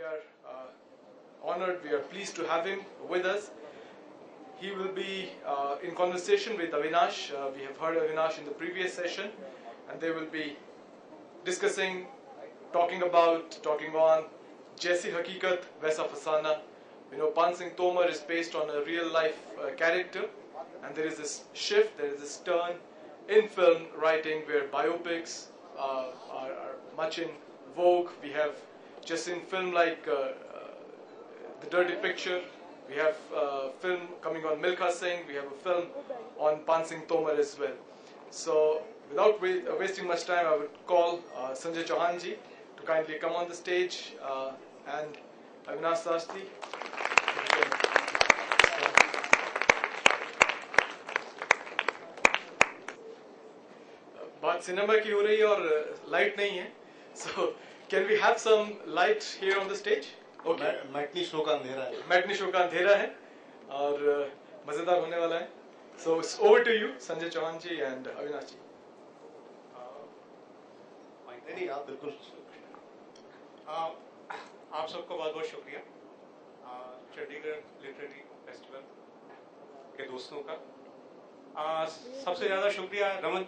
are honored, we are pleased to have him with us. He will be in conversation with Avinash. We have heard Avinash in the previous session, and they will be discussing, talking on Jaisi Hakikat, Waisa Fasana. You know, Pan Singh Tomar is based on a real life character, and there is this shift, there is this turn in film writing where biopics are much in vogue. We have just in film like The Dirty Picture, we have a film coming on Milkha Singh, we have a film on Pan Singh Tomar as well. So without wasting much time, I would call Sanjay Chauhan ji to kindly come on the stage, and Avinash Sastry. बात cinema की हो रही है और light नहीं है, so can we have some light here on the stage? Okay. Matinee show का अंधेरा है. मैटनी शो का अंधेरा है और मजेदार होने वाला है. So it's over to you, Sanjay Chauhan ji and Avinash ji. नहीं आप बिल्कुल. आप सबको बहुत बहुत शुक्रिया चंडीगढ़ लिटरेरी फेस्टिवल के दोस्तों का. सबसे ज़्यादा शुक्रिया रमन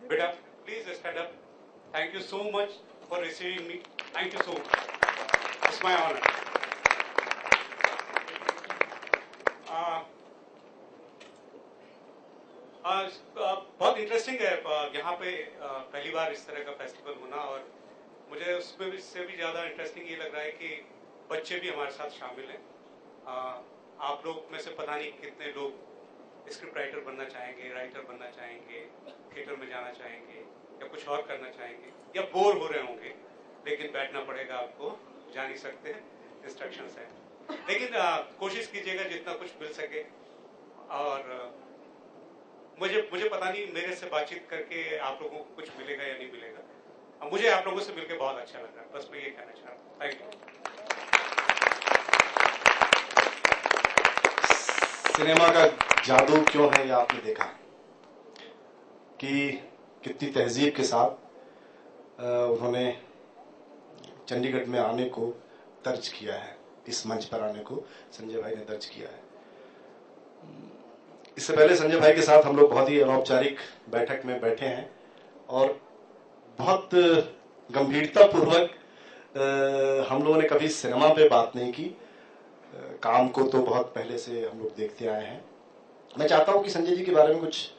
बेटा, please stand up. Thank you so much for receiving me. Thank you so much. It's my honour. बहुत इंटरेस्टिंग है यहाँ पे पहली बार इस तरह का फेस्टिवल होना, और मुझे उसमें भी से भी ज़्यादा इंटरेस्टिंग ये लग रहा है कि बच्चे भी हमारे साथ शामिल हैं. आप लोग में से पता नहीं कितने लोग स्क्रिप्ट राइटर बनना चाहेंगे, राइटर बनना चाहेंगे, थिएटर में जाना चाहेंगे या कुछ और करना चाहेंगे, या बोर हो रहे होंगे, लेकिन बैठना पड़ेगा आपको, जा नहीं सकते हैं, इंस्ट्रक्शंस हैं. लेकिन कोशिश कीजिएगा जितना कुछ मिल सके. और मुझे पता नहीं मेरे से बातचीत करके आप लोगों को कुछ मिलेगा या नहीं मिलेगा. मुझे आप लोगों से मिलकर बहुत अच्छा लग रहा है. बस मैं ये कहना चाह रहा हूँ. Thank you. सिनेमा का जादू क्यों है ये आपने देखा कि कितनी तहजीब के साथ उन्होंने चंडीगढ़ में आने को दर्ज किया है. इस मंच पर आने को संजय भाई ने दर्ज किया है. इससे पहले संजय भाई के साथ हम लोग बहुत ही अनौपचारिक बैठक में बैठे हैं और बहुत गंभीरतापूर्वक हम लोगों ने कभी सिनेमा पे बात नहीं की. काम को तो बहुत पहले से हम लोग देखते आए हैं. मैं चाहता हूं कि संजय जी के बारे में कुछ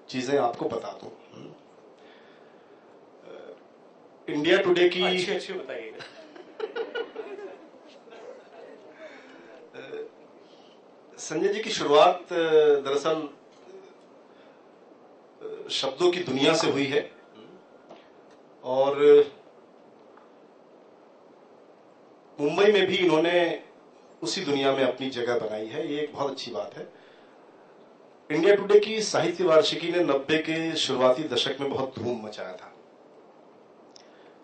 चीजें आपको बता दूं. इंडिया टुडे की अच्छी बताइए. संजय जी की शुरुआत दरअसल शब्दों की दुनिया से हुई है और मुंबई में भी इन्होंने उसी दुनिया में अपनी जगह बनाई है. ये एक बहुत अच्छी बात है. इंडिया टुडे की साहित्य वार्षिकी ने 90 के शुरुआती दशक में बहुत धूम मचाया था.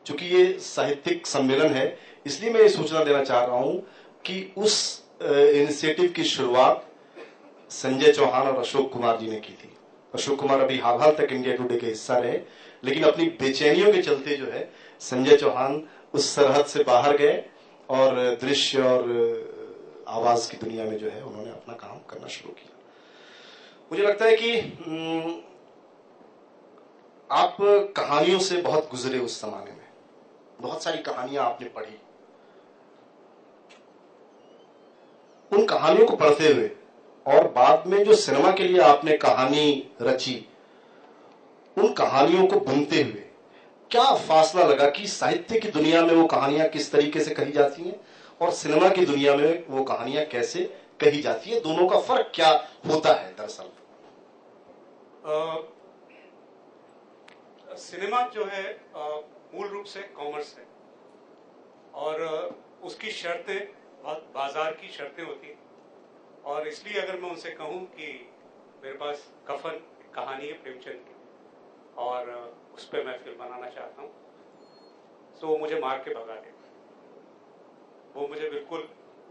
चूंकि ये साहित्यिक सम्मेलन है, इसलिए मैं ये सूचना देना चाह रहा हूं कि उस इनिशिएटिव की शुरुआत संजय चौहान और अशोक कुमार जी ने की थी. अशोक कुमार अभी हाल तक इंडिया टुडे के हिस्सा रहे, लेकिन अपनी बेचैनियों के चलते जो है संजय चौहान उस सरहद से बाहर गए और दृश्य और आवाज की दुनिया में जो है उन्होंने अपना काम करना शुरू किया. मुझे लगता है कि आप कहानियों से बहुत गुजरे. उस जमाने में बहुत सारी कहानियां आपने पढ़ी. उन कहानियों को पढ़ते हुए और बाद में जो सिनेमा के लिए आपने कहानी रची, उन कहानियों को बुनते हुए क्या फासला लगा कि साहित्य की दुनिया में वो कहानियां किस तरीके से कही जाती हैं और सिनेमा की दुनिया में वो कहानियां कैसे कही जाती है? दोनों का फर्क क्या होता है दरअसल? सिनेमा जो है मूल रूप से कॉमर्स है और उसकी शर्तें बहुत बाजार की शर्तें होती हैं. और इसलिए अगर मैं उनसे कहूं कि मेरे पास कफन कहानी है प्रेमचंद की और उस पर मैं फिल्म बनाना चाहता हूं, तो वो मुझे मार के भगा देगा. वो मुझे बिल्कुल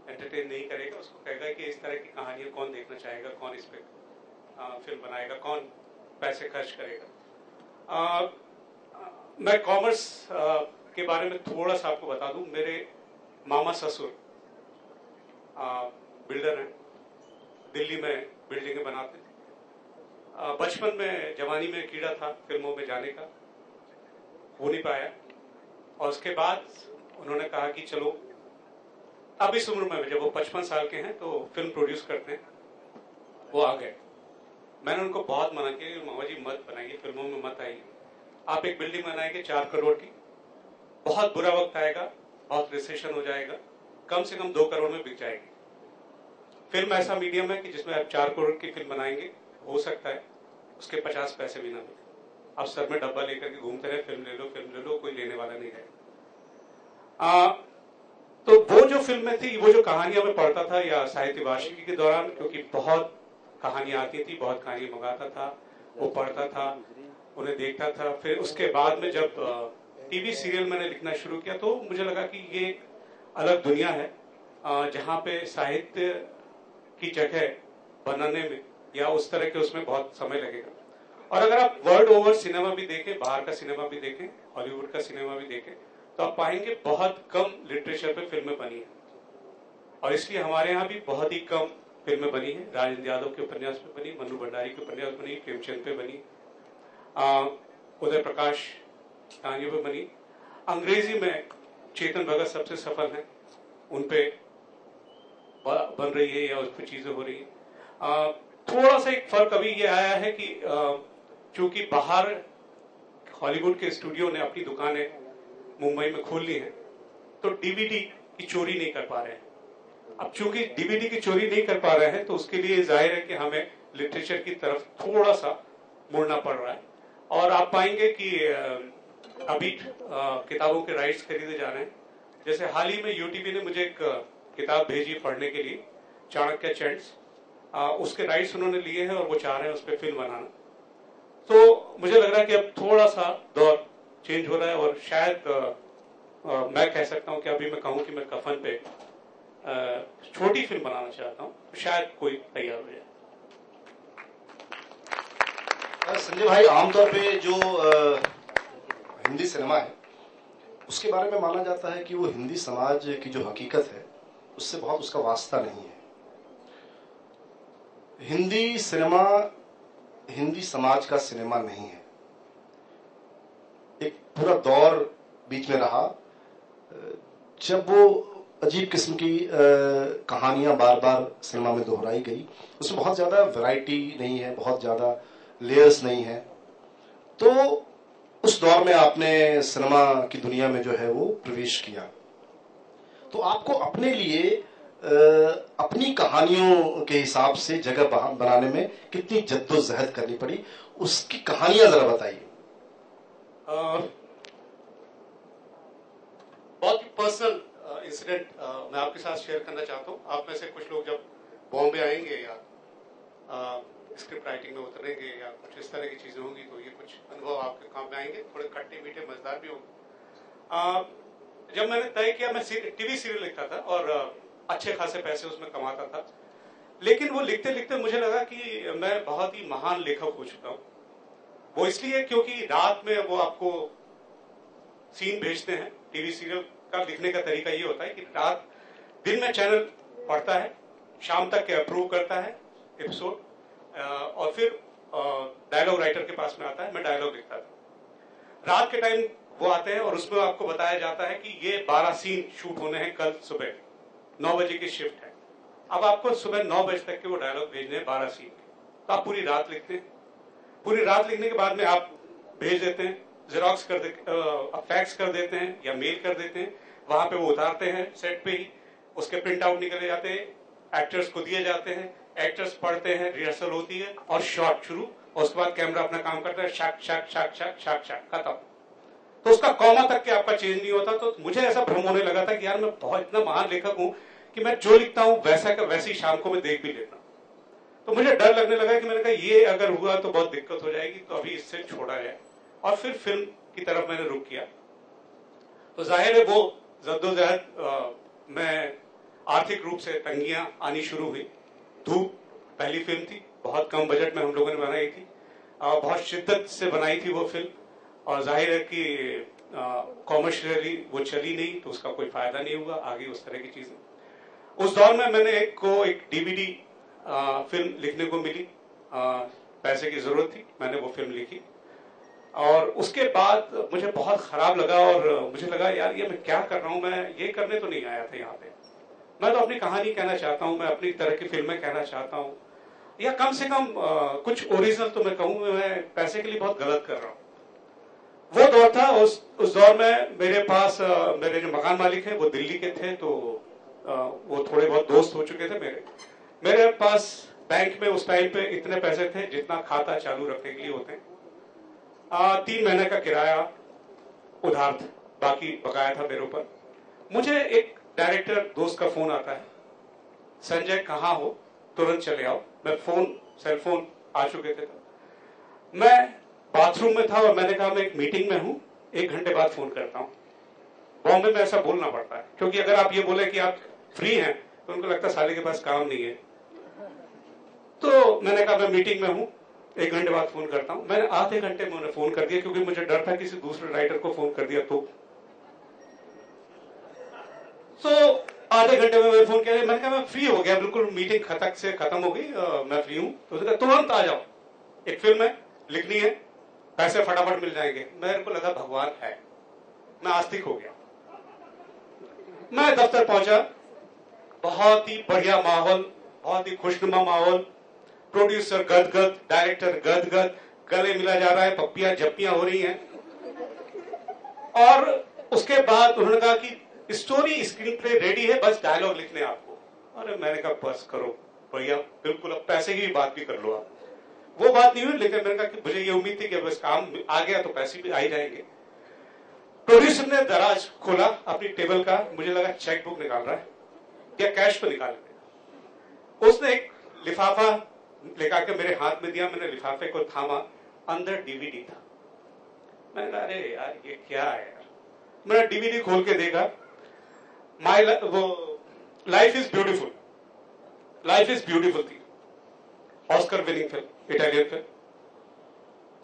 एंटरटेन नहीं करेगा. उसको कहेगा कि इस तरह की कहानियां कौन देखना चाहेगा, कौन इस पर फिल्म बनाएगा, कौन पैसे खर्च करेगा. मैं कॉमर्स के बारे में थोड़ा सा आपको बता दूं. मेरे मामा ससुर बिल्डर हैं, दिल्ली में बिल्डिंगें बनाते थे। बचपन में जवानी में कीड़ा था फिल्मों में जाने का, हो नहीं पाया। और उसके बाद उन्होंने कहा कि चलो अब इस उम्र में, जब वो 55 साल के हैं, तो फिल्म प्रोड्यूस करते हैं, वो आ गए। मैंने उनको बहुत मना किया, मामा जी मत बनाइए, फिल्मों में मत आइए। आप एक बिल्डिंग बनाएंगे 4 करोड़ की, बहुत बुरा वक्त आएगा, बहुत रिसेशन हो जाएगा, कम से कम 2 करोड़ में बिक जाएगी। फिल्म ऐसा मीडियम है कि जिसमें आप 4 करोड़ की फिल्म बनाएंगे, हो सकता है उसके 50 पैसे भी ना मिले। आप सर में डब्बा लेकर के घूमते रहे, फिल्म ले लो, कोई लेने वाला नहीं है। तो वो जो फिल्में थी, वो जो कहानियां मैं पढ़ता था या साहित्य वार्षिकी के दौरान, क्योंकि बहुत कहानियां आती थी, बहुत कहानी मंगाता था, वो पढ़ता था, उन्हें देखता था। फिर उसके बाद में जब टीवी सीरियल मैंने लिखना शुरू किया, तो मुझे लगा कि ये एक अलग दुनिया है, जहाँ पे साहित्य की जगह बनाने में या उस तरह के उसमें बहुत समय लगेगा। और अगर आप वर्ल्ड ओवर सिनेमा भी देखें, बाहर का सिनेमा भी देखें, हॉलीवुड का सिनेमा भी देखें, तो आप पाएंगे बहुत कम लिटरेचर पे फिल्में बनी है। और इसलिए हमारे यहाँ भी बहुत ही कम फिल्में बनी है। राजेंद्र यादव के उपन्यास पे बनी, मन्नू भंडारी के उपन्यास बनी, प्रेमचंद पे बनी, उदय प्रकाश कहानियों पे बनी। अंग्रेजी में चेतन भगत सबसे सफल हैं, उन पे बन रही है या उस पर चीजें हो रही है। थोड़ा सा एक फर्क अभी ये आया है कि चूंकि बाहर हॉलीवुड के स्टूडियो ने अपनी दुकानें मुंबई में खोल ली है, तो डीवीडी की चोरी नहीं कर पा रहे हैं। अब चूंकि डीवीडी की चोरी नहीं कर पा रहे हैं, तो उसके लिए जाहिर है कि हमें लिटरेचर की तरफ थोड़ा सा मुड़ना पड़ रहा है। और आप पाएंगे कि अभी किताबों के राइट्स खरीदे जा रहे हैं। जैसे हाल ही में यूटीवी ने मुझे एक किताब भेजी पढ़ने के लिए, चाणक्य चैंट्स, उसके राइट्स उन्होंने लिए हैं और वो चाह रहे हैं उस पर फिल्म बनाना। तो मुझे लग रहा है कि अब थोड़ा सा दौर चेंज हो रहा है, और शायद मैं कह सकता हूं कि अभी मैं कहूं कि मैं कफन पे छोटी फिल्म बनाना चाहता हूं, तो शायद कोई तैयार हो जाए। संजय भाई, आमतौर पे जो हिंदी सिनेमा है, उसके बारे में माना जाता है कि वो हिंदी समाज की जो हकीकत है उससे बहुत उसका वास्ता नहीं है। हिंदी सिनेमा हिंदी समाज का सिनेमा नहीं है। एक पूरा दौर बीच में रहा जब वो अजीब किस्म की कहानियां बार बार सिनेमा में दोहराई गई। उसमें बहुत ज्यादा वैरायटी नहीं है, बहुत ज्यादा लेयर्स नहीं है। तो उस दौर में आपने सिनेमा की दुनिया में जो है वो प्रवेश किया, तो आपको अपने लिए अपनी कहानियों के हिसाब से जगह बनाने में कितनी जद्दोजहद करनी पड़ी, उसकी कहानियां जरा बताइए। बहुत ही पर्सनल इंसिडेंट मैं आपके साथ शेयर करना चाहता हूँ। आप में से कुछ लोग जब बॉम्बे आएंगे या स्क्रिप्ट राइटिंग में उतरेंगे या कुछ इस तरह की चीजें होंगी, तो ये कुछ अनुभव आपके काम में आएंगे, थोड़े खट्टे मीठे मजेदार भी होंगे। जब मैंने तय किया, मैं टीवी सीरियल लिखता था और अच्छे खासे पैसे उसमें कमाता था, लेकिन वो लिखते लिखते मुझे लगा कि मैं बहुत ही महान लेखक हो चुका हूँ। वो इसलिए क्योंकि रात में वो आपको सीन भेजते हैं। टीवी सीरियल का लिखने का तरीका ये होता है कि रात दिन में चैनल पढ़ता है, शाम तक के अप्रूव करता है एपिसोड, और फिर डायलॉग राइटर के पास में आता है, मैं डायलॉग लिखता था। रात के टाइम वो आते हैं और उसमें आपको बताया जाता है कि ये 12 सीन शूट होने हैं, कल सुबह 9 बजे की शिफ्ट है। अब आपको सुबह 9 बजे तक के वो डायलॉग भेजने हैं 12 सीन, तो आप पूरी रात लिखते हैं। पूरी रात लिखने के बाद में आप भेज देते हैं, जेरोक्स कर फैक्स कर देते हैं या मेल कर देते हैं, वहां पे वो उतारते हैं सेट पे ही, उसके प्रिंट आउट निकले जाते हैं, एक्टर्स को दिए जाते हैं, एक्टर्स पढ़ते हैं, रिहर्सल होती है और शॉट शुरू, और उसके बाद कैमरा अपना काम करता है, शक शक शक शक शक शक खत्म। तो उसका कॉमा तक के आपका चेंज नहीं होता। तो मुझे ऐसा भ्रम होने लगा था कि यार मैं बहुत इतना महान लेखक हूं कि मैं जो लिखता हूं वैसा का वैसी शाम को मैं देख भी लेता हूं। तो मुझे डर लगने लगा कि मैंने कहा ये अगर हुआ तो बहुत दिक्कत हो जाएगी, तो अभी इससे छोड़ा जाए। और फिर फिल्म की तरफ मैंने रुख किया। तो जाहिर है वो जद्दोजहद में आर्थिक रूप से तंगियां आनी शुरू हुई। धूप पहली फिल्म थी, बहुत कम बजट में हम लोगों ने बनाई थी, बहुत शिद्दत से बनाई थी वो फिल्म, और जाहिर है कि कॉमर्शियली वो चली नहीं तो उसका कोई फायदा नहीं हुआ आगे उस तरह की चीजें। उस दौर में मैंने एक डीवीडी फिल्म लिखने को मिली, पैसे की जरूरत थी, मैंने वो फिल्म लिखी और उसके बाद मुझे बहुत खराब लगा और मुझे लगा यार ये मैं क्या कर रहा हूं, मैं ये करने तो नहीं आया था यहाँ पे, मैं तो अपनी कहानी कहना चाहता हूँ, मैं अपनी तरह की फिल्में कहना चाहता हूँ या कम से कम कुछ ओरिजिनल तो मैं कहूँ, मैं पैसे के लिए बहुत गलत कर रहा हूँ। वो दौर था, उस दौर में मेरे पास मेरे जो मकान मालिक हैं वो दिल्ली के थे, तो वो थोड़े बहुत दोस्त हो चुके थे मेरे पास बैंक में उस टाइम पे इतने पैसे थे जितना खाता चालू रखने के लिए होते हैं। 3 महीने का किराया उधार था, बाकी बकाया था मेरे ऊपर। मुझे एक डायरेक्टर दोस्त का फोन आता है, संजय कहाँ हो, तुरंत चले आओ। मैं सेल फोन आ चुके थे, मैं बाथरूम में था और मैंने कहा मैं एक मीटिंग में हूं, 1 घंटे बाद फोन करता हूं। बॉम्बे में ऐसा बोलना पड़ता है क्योंकि अगर आप ये बोले कि आप फ्री हैं तो उनको लगता है साले के पास काम नहीं है। तो मैंने कहा मैं मीटिंग में हूं, 1 घंटे बाद फोन करता हूं। मैंने आधे घंटे में उन्हें फोन कर दिया क्योंकि मुझे डर था किसी दूसरे राइटर को फोन कर दिया तो आधे घंटे में मैंने फोन किया, मैंने कहा मैं फ्री हो गया बिल्कुल, मीटिंग खत्म हो गई, मैं फ्री हूं। तो उसने कहा तुरंत आ जाओ, एक फिल्म है लिखनी है, पैसे फटाफट मिल जाएंगे। मेरे को लगा भगवान है, मैं आस्तिक हो गया। मैं दफ्तर पहुंचा, बहुत ही बढ़िया माहौल, बहुत ही खुशनुमा माहौल, प्रोड्यूसर गदगद, डायरेक्टर गदगद, गले मिला जा रहा है, पप्पियां जप्पियां हो रही हैं। और उसके बाद उन्होंने कहा कि स्टोरी स्क्रीन प्ले रेडी है, बस डायलॉग लिखने आपको। अरे मैंने कहा बस करो भैया, बिल्कुल, अब पैसे की बात भी कर लो आप। वो बात नहीं हुई, लेकिन मैंने कहा कि मुझे ये उम्मीद थी कि बस काम आ गया तो पैसे भी आ ही जाएंगे। प्रोड्यूसर ने दराज खोला अपनी टेबल का, मुझे लगा चेक बुक निकाल रहा है या कैश तो निकाल देगा। उसने एक लिफाफा लेकर के मेरे हाथ में दिया, मैंने लिफाफे को थामा, अंदर डीवीडी था। मैंने कहा अरे यार ये क्या है यार। मैंने डीवीडी खोल के देखा, वो life is beautiful, life is beautiful थी, Oscar winning film, Italian film.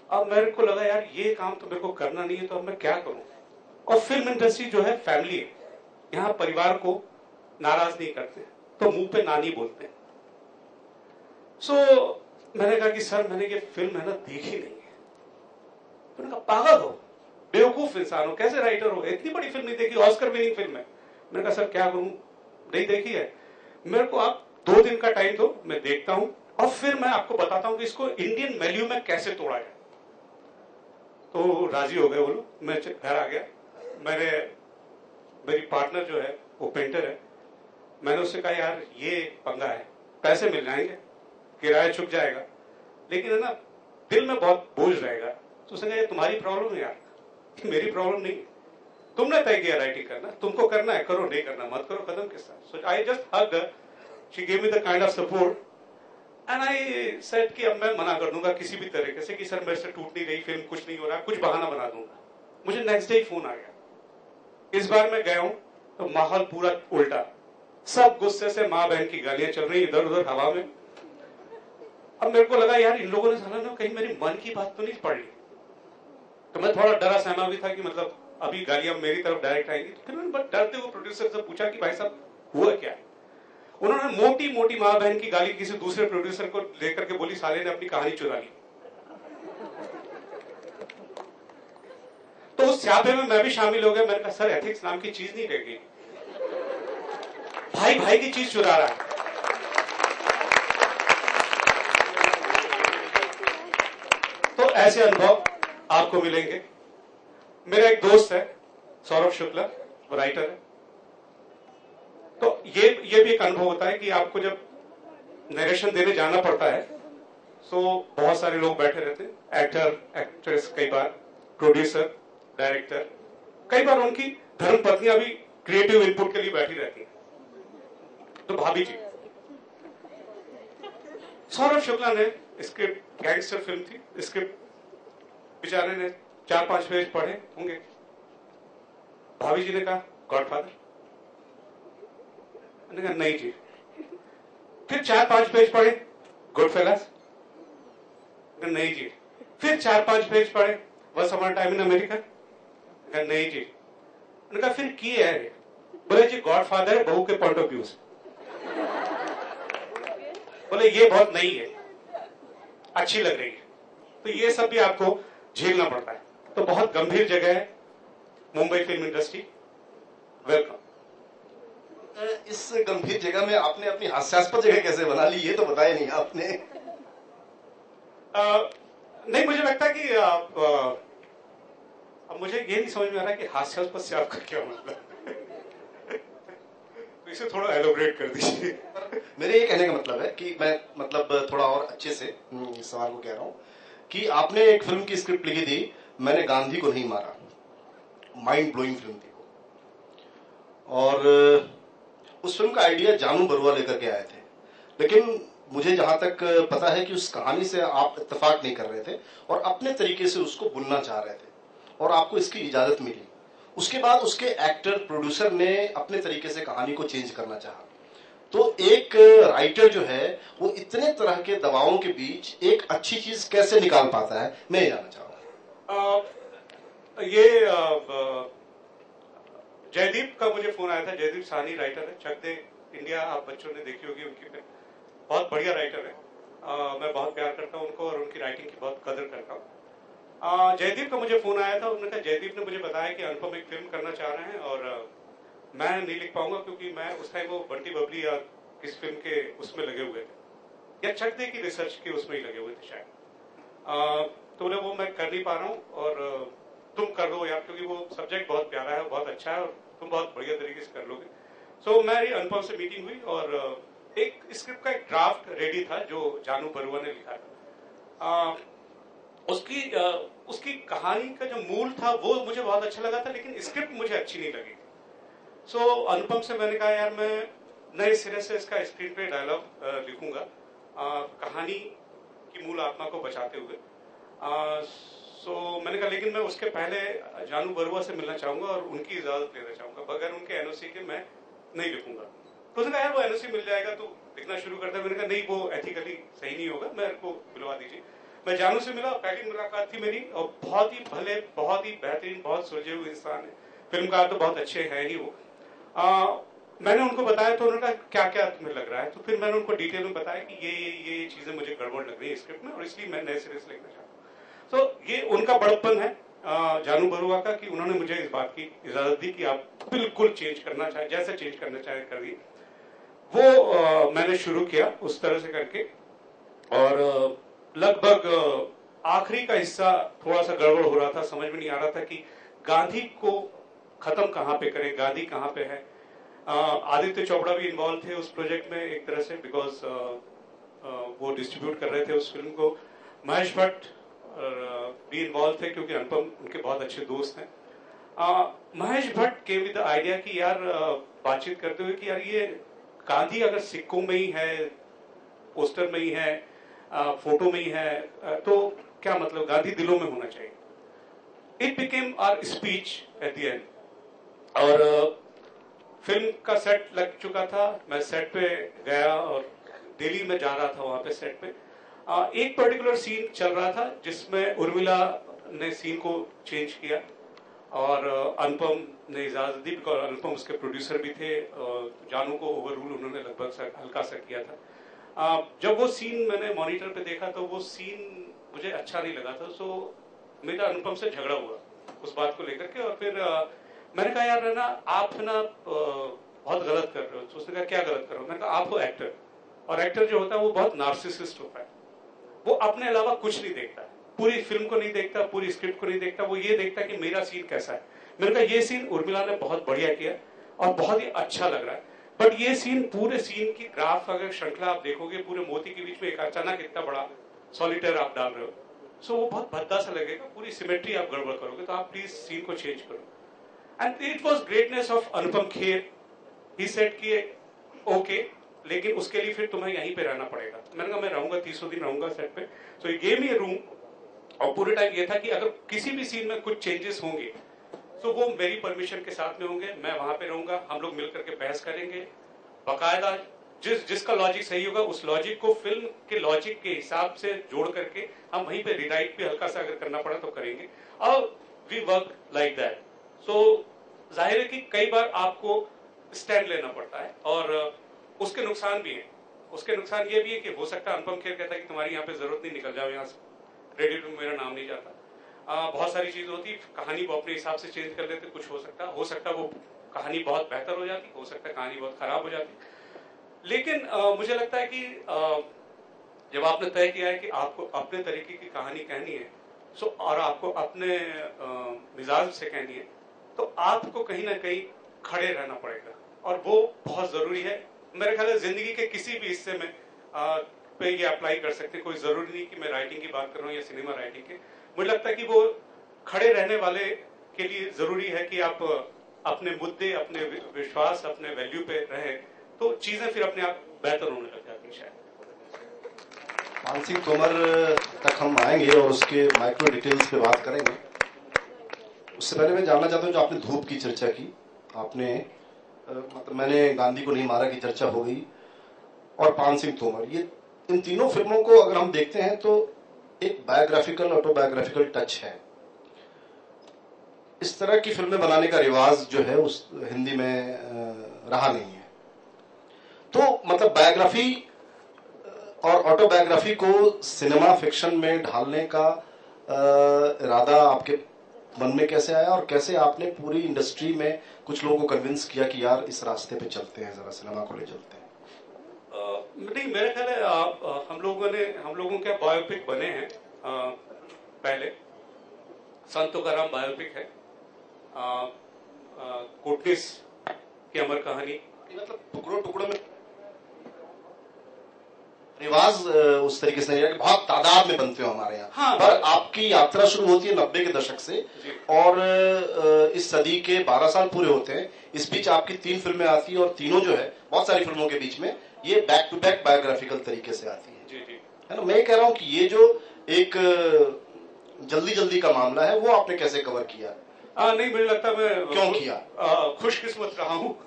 अब मेरे को लगा यार ये काम तो मेरे को करना नहीं है, तो अब मैं क्या करूं। और फिल्म इंडस्ट्री जो है फैमिली है, यहां परिवार को नाराज नहीं करते, तो मुंह पे नानी बोलते हैं। सो मैंने कहा कि सर मैंने ये फिल्म है ना देखी नहीं है। तो मैंने कहा पागल हो, बेवकूफ इंसान हो, कैसे राइटर हो, इतनी बड़ी फिल्म नहीं देखी, ऑस्कर विनिंग फिल्म है। मैंने कहा सर क्या करूं, नहीं देखी है, मेरे को आप 2 दिन का टाइम दो, मैं देखता हूं और फिर मैं आपको बताता हूं कि इसको इंडियन वैल्यू में कैसे तोड़ा जाए। तो राजी हो गए वो लोग, मैं घर आ गया। मेरी पार्टनर जो है वो पेंटर है, मैंने उससे कहा यार ये पंगा है, पैसे मिल जाएंगे, किराया चुक जाएगा, लेकिन है ना दिल में बहुत बोझ रहेगा। तो उसने कहा ये तुम्हारी प्रॉब्लम है यार, मेरी प्रॉब्लम नहीं, तुमने तय किया राइटिंग करना, तुमको करना है करो, नहीं करना मत करो, खत्म किस्सा। So I just hugged her, she give me the kind of support and I said कि अब मैं मना कर दूंगा किसी भी तरीके से कि सर मेरे से टूट नहीं रही फिल्म, कुछ नहीं हो रहा, कुछ बहाना बना दूंगा। मुझे नेक्स्ट डे ही फोन आ गया। इस बार मैं गया हूं तो माहौल पूरा उल्टा, सब गुस्से से माँ बहन की गालियां चल रही इधर उधर हवा में। अब मेरे को लगा यार इन लोगों ने साला ना कहीं मेरी मन की बात तो नहीं पढ़ ली। तो मैं थोड़ा डरा सहमा भी था कि मतलब अभी गालियां मेरी तरफ डायरेक्ट आएंगी। तो फिर मैंने डरते हुए प्रोड्यूसर से पूछा कि भाई साहब हुआ क्या है। उन्होंने मोटी मोटी माँ बहन की गाली किसी दूसरे प्रोड्यूसर को लेकर के बोली साले ने अपनी कहानी चुरा ली। तो उस स्यापे में मैं भी शामिल हो गया। मैंने कहा सर एथिक्स नाम की चीज नहीं रहेगी, भाई भाई की चीज चुरा रहा है। तो ऐसे अनुभव आपको मिलेंगे। मेरा एक दोस्त है सौरभ शुक्ला, वो राइटर है। तो ये भी एक अनुभव होता है कि आपको जब नरेशन देने जाना पड़ता है तो बहुत सारे लोग बैठे रहते हैं, एक्टर एक्ट्रेस, कई बार प्रोड्यूसर, डायरेक्टर, कई बार उनकी धर्मपत्नियां भी क्रिएटिव इनपुट के लिए बैठी रहती हैं। तो भाभी जी, सौरभ शुक्ला ने स्क्रिप्ट, गैंगस्टर फिल्म थी, स्क्रिप्ट बेचारे ने 4-5 पेज पढ़े होंगे। भाभी जी ने कहा गॉडफादर, मैंने कहा नहीं जी। फिर 4-5 पेज पढ़े गुडफेलास, नहीं जी। फिर 4-5 पेज पढ़े once upon a time in America, कहा नहीं जी। उन्होंने कहा फिर की है? बोले जी गॉडफादर है बहू के पॉइंट ऑफ व्यू से। बोले ये बहुत नहीं है, अच्छी लग रही है। तो ये सब भी आपको झेलना पड़ता है। तो बहुत गंभीर जगह है मुंबई फिल्म इंडस्ट्री। वेलकम। इस गंभीर जगह में आपने अपनी हास्यास्पद जगह कैसे बना ली, ये तो बताया नहीं आपने। नहीं, मुझे लगता है कि अब मुझे ये नहीं समझ में आ रहा कि हास्यास्पद से आपका क्या मतलब तो इसे थोड़ा एलोबरेट कर दीजिए। मेरे ये कहने का मतलब है कि मैं मतलब थोड़ा और अच्छे से इस सवाल को कह रहा हूं कि आपने एक फिल्म की स्क्रिप्ट लिखी थी, मैंने गांधी को नहीं मारा, माइंड ब्लोइंग फिल्म थी वो, और उस फिल्म का आइडिया जानू बरुआ लेकर के आए थे। लेकिन मुझे जहां तक पता है कि उस कहानी से आप इत्तेफाक नहीं कर रहे थे और अपने तरीके से उसको बुनना चाह रहे थे और आपको इसकी इजाजत मिली। उसके बाद उसके एक्टर प्रोड्यूसर ने अपने तरीके से कहानी को चेंज करना चाहा। तो एक राइटर जो है वो इतने तरह के दबावों के बीच एक अच्छी चीज कैसे निकाल पाता है, मैं ये जानना चाहूंगा। ये जयदीप का मुझे फोन आया था। जयदीप साहनी राइटर है, चक दे इंडिया, आप बच्चों ने देखी होगी उनकी फिल्म, बहुत बढ़िया राइटर है। मैं बहुत प्यार करता हूं उनको और उनकी राइटिंग की बहुत कदर करता हूं। जयदीप का मुझे फोन आया था। उन्होंने कहा जयदीप ने मुझे बताया कि अनुपम एक फिल्म करना चाह रहे हैं और मैं नहीं लिख पाऊंगा क्योंकि मैं उस टाइम वो बंटी बबली या किस फिल्म के उसमें लगे हुए थे या चक दे की रिसर्च के उसमें ही लगे हुए थे शायद। तो बोले वो मैं कर नहीं पा रहा हूँ और तुम कर दो यार, क्योंकि वो सब्जेक्ट बहुत प्यारा है, बहुत अच्छा है और तुम बहुत बढ़िया तरीके से कर लोगे। सो मेरी अनुपम से मीटिंग हुई और एक स्क्रिप्ट का एक ड्राफ्ट रेडी था जो जानू बरुआ ने लिखा था। उसकी कहानी का जो मूल था वो मुझे बहुत अच्छा लगा था, लेकिन स्क्रिप्ट मुझे अच्छी नहीं लगी। सो अनुपम से मैंने कहा यार मैं नए सिरे से इसका स्क्रीन पे डायलॉग लिखूंगा कहानी की मूल आत्मा को बचाते हुए। सो मैंने कहा लेकिन मैं उसके पहले जानू बरुआ से मिलना चाहूंगा और उनकी इजाजत लेना चाहूंगा, बगैर उनके एनओसी के मैं नहीं लिखूंगा। तो उसने कहा यार वो एनओसी मिल जाएगा तो लिखना शुरू करता है। मैंने कहा नहीं, वो एथिकली सही नहीं होगा, मेरे को बुलवा दीजिए। मैं जानू से मिला, पहली मुलाकात थी मेरी और बहुत ही भले, बहुत ही बेहतरीन, बहुत सुलझे हुए इंसान है, फिल्मकार तो बहुत अच्छे हैं ही वो। मैंने उनको बताया तो उन्होंने कहा क्या क्या तुम्हें लग रहा है। तो फिर मैंने उनको डिटेल में बताया कि ये चीजें मुझे गड़बड़ लग रही है स्क्रिप्ट में और इसलिए मैं नए सिरे से लिखना चाहता हूँ। तो ये उनका बड़प्पन है जानू बरुआ का कि उन्होंने मुझे इस बात की इजाजत दी कि आप बिल्कुल चेंज करना चाहे, जैसे चेंज करना चाहे कर दी। वो मैंने शुरू किया उस तरह से करके और लगभग आखिरी का हिस्सा थोड़ा सा गड़बड़ हो रहा था, समझ में नहीं आ रहा था कि गांधी को खत्म कहां पे करें, गांधी कहां पे है। आदित्य चोपड़ा भी इन्वॉल्व थे उस प्रोजेक्ट में एक तरह से, बिकॉज वो डिस्ट्रीब्यूट कर रहे थे उस फिल्म को। महेश भट्ट भी इन्वॉल्व थे क्योंकि अनुपम उनके बहुत अच्छे दोस्त हैं। महेश भट्ट के विद आइडिया कि यार बातचीत करते हुए कि यार ये गांधी अगर सिक्कों में ही है, पोस्टर में ही है, फोटो में ही है, तो क्या मतलब गांधी दिलों में होना चाहिए। It became our speech at the end. और फिल्म का सेट लग चुका था, मैं सेट पे गया और दिल्ली में जा रहा था वहां पे सेट पे। एक पर्टिकुलर सीन चल रहा था जिसमें उर्मिला ने सीन को चेंज किया और अनुपम ने इजाजत दी, बिकॉज अनुपम उसके प्रोड्यूसर भी थे। जानू को ओवररूल उन्होंने लगभग हल्का सा किया था। जब वो सीन मैंने मॉनिटर पे देखा तो वो सीन मुझे अच्छा नहीं लगा था। सो मेरा अनुपम से झगड़ा हुआ उस बात को लेकर के और फिर मैंने कहा यार ना आप ना बहुत गलत कर रहे हो। तो उसने कहा क्या गलत कर रहे हो। मैंने कहा आप हो एक्टर और एक्टर जो होता है वो बहुत नार्सिसिस्ट होता है, वो अपने अलावा कुछ नहीं देखता, पूरी फिल्म को नहीं देखता, पूरी स्क्रिप्ट को नहीं देखता, वो ये देखता कि मेरा सीन कैसा है। मैंने कहा ये सीन उर्मिला ने बहुत बढ़िया किया और बहुत ही अच्छा लग रहा है, बट ये सीन, पूरे सीन की ग्राफ अगर श्रृंखला आप देखोगे, पूरे मोती के बीच में एक अचानक इतना बड़ा सॉलिटेयर आप डाल रहे हो, सो वो बहुत भद्दा सा लगेगा, पूरी सिमेट्री आप गड़बड़ करोगे, तो आप प्लीज सीन को चेंज करो। And it was greatness of Anupam Kher. He said कि ओके, लेकिन उसके लिए फिर तुम्हें यहीं पे रहना पड़ेगा। मैंने कहा मैं रहूंगा, 30 दिन रहूंगा सेट पे। सो ये गेव मी अ रूम और पूरे टाइम ये था कि अगर किसी भी सीन में कुछ चेंजेस होंगे तो वो मेरी परमिशन के साथ में होंगे, मैं वहां पे रहूंगा, हम लोग मिलकर के बहस करेंगे बाकायदा। जिसका लॉजिक सही होगा उस लॉजिक को फिल्म के लॉजिक के हिसाब से जोड़ करके हम वहीं पे रिराइट भी हल्का सा अगर करना पड़ा तो करेंगे। और वी वर्क लाइक दैट। सो जाहिर है कि कई बार आपको स्टैंड लेना पड़ता है और उसके नुकसान भी हैं। उसके नुकसान ये भी है कि हो सकता है अनुपम खेर कहता है कि तुम्हारी यहाँ पे जरूरत नहीं, निकल जाओ यहाँ से, रेडियो में मेरा नाम नहीं जाता। बहुत सारी चीज होती, कहानी वो अपने हिसाब से चेंज कर लेते, कुछ हो सकता है वो कहानी बहुत बेहतर हो जाती, हो सकता है कहानी बहुत खराब हो जाती। लेकिन मुझे लगता है कि जब आपने तय किया है कि आपको अपने तरीके की कहानी कहनी है और आपको अपने मिजाज से कहनी है, तो आपको कहीं ना कहीं खड़े रहना पड़ेगा और वो बहुत जरूरी है। मेरे ख्याल है जिंदगी के किसी भी हिस्से में पे ये अप्लाई कर सकते हैं। कोई जरूरी नहीं कि मैं राइटिंग की बात कर रहा हूँ या सिनेमा राइटिंग की। मुझे लगता है कि वो खड़े रहने वाले के लिए जरूरी है कि आप अपने मुद्दे, अपने विश्वास, अपने वैल्यू पे रहे, तो चीजें फिर अपने आप बेहतर होने लग जाती है। शायद पान सिंह तोमर तक हम आएंगे और उसके माइक्रो डिटेल्स पे बात करेंगे। उससे पहले मैं जानना चाहता हूँ, जो आपने धूप की चर्चा की, आपने मतलब मैंने गांधी को नहीं मारा की चर्चा हो गई और पान सिंह तोमर, ये इन तीनों फिल्मों को अगर हम देखते हैं तो एक बायोग्राफिकल, ऑटोबायोग्राफिकल टच है। इस तरह की फिल्में बनाने का रिवाज जो है उस हिंदी में रहा नहीं है। तो मतलब बायोग्राफी और ऑटोबायोग्राफी को सिनेमा फिक्शन में ढालने का इरादा आपके मन में कैसे आया और कैसे आपने पूरी इंडस्ट्री में कुछ लोगों को कन्विंस किया कि यार इस रास्ते पे चलते हैं, जरा सिनेमा को ले चलते हैं? नहीं, मेरे ख्याल है हम लोगों के बायोपिक बने हैं। पहले संत तुकाराम बायोपिक है, कोटनीस की अमर कहानी, मतलब टुकड़ों टुकड़ों में रिवाज उस तरीके से नहीं है कि बहुत तादाद में बनते हो हमारे यहाँ। हाँ, पर आपकी यात्रा शुरू होती है 90 के दशक से और इस सदी के 12 साल पूरे होते हैं। इस बीच आपकी 3 फिल्में आती है और तीनों जो है बहुत सारी फिल्मों के बीच में ये बैक टू बैक बायोग्राफिकल तरीके से आती है। जी, है ना? मैं ये कह रहा हूँ कि ये जो एक जल्दी जल्दी का मामला है वो आपने कैसे कवर किया? नहीं, मुझे लगता मैं क्यों किया? खुशकिस्मत रहा हूँ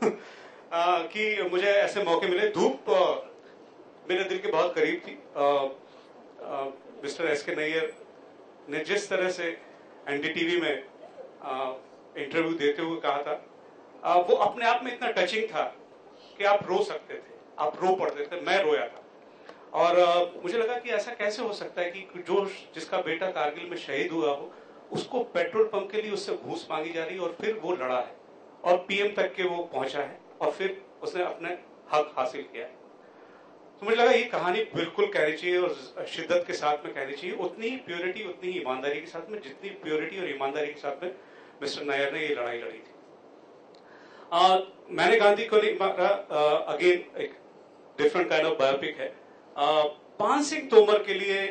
कि मुझे ऐसे मौके मिले। धूप मेरे दिल के बहुत करीब थी। मिस्टर एस के नैयर ने जिस तरह से एनडीटीवी में इंटरव्यू देते हुए कहा था, वो अपने आप में इतना टचिंग था कि आप रो सकते थे, आप रो पड़ते थे। मैं रोया था और मुझे लगा कि ऐसा कैसे हो सकता है कि जिसका बेटा कारगिल में शहीद हुआ हो, उसको पेट्रोल पंप के लिए उससे घूस मांगी जा रही है और फिर वो लड़ा है और पीएम तक के वो पहुंचा है और फिर उसने अपने हक हासिल किया है। तो मुझे लगा ये कहानी बिल्कुल कहनी चाहिए और शिद्दत के साथ में कहनी चाहिए, उतनी ही प्योरिटी, उतनी ही ईमानदारी के साथ में जितनी प्योरिटी और ईमानदारी के साथ में मिस्टर नायर ने ये लड़ाई लड़ी थी। मैंने गांधी को नहीं मारा, अगेन एक डिफरेंट काइंड ऑफ बायोपिक है। पान सिंह तोमर के लिए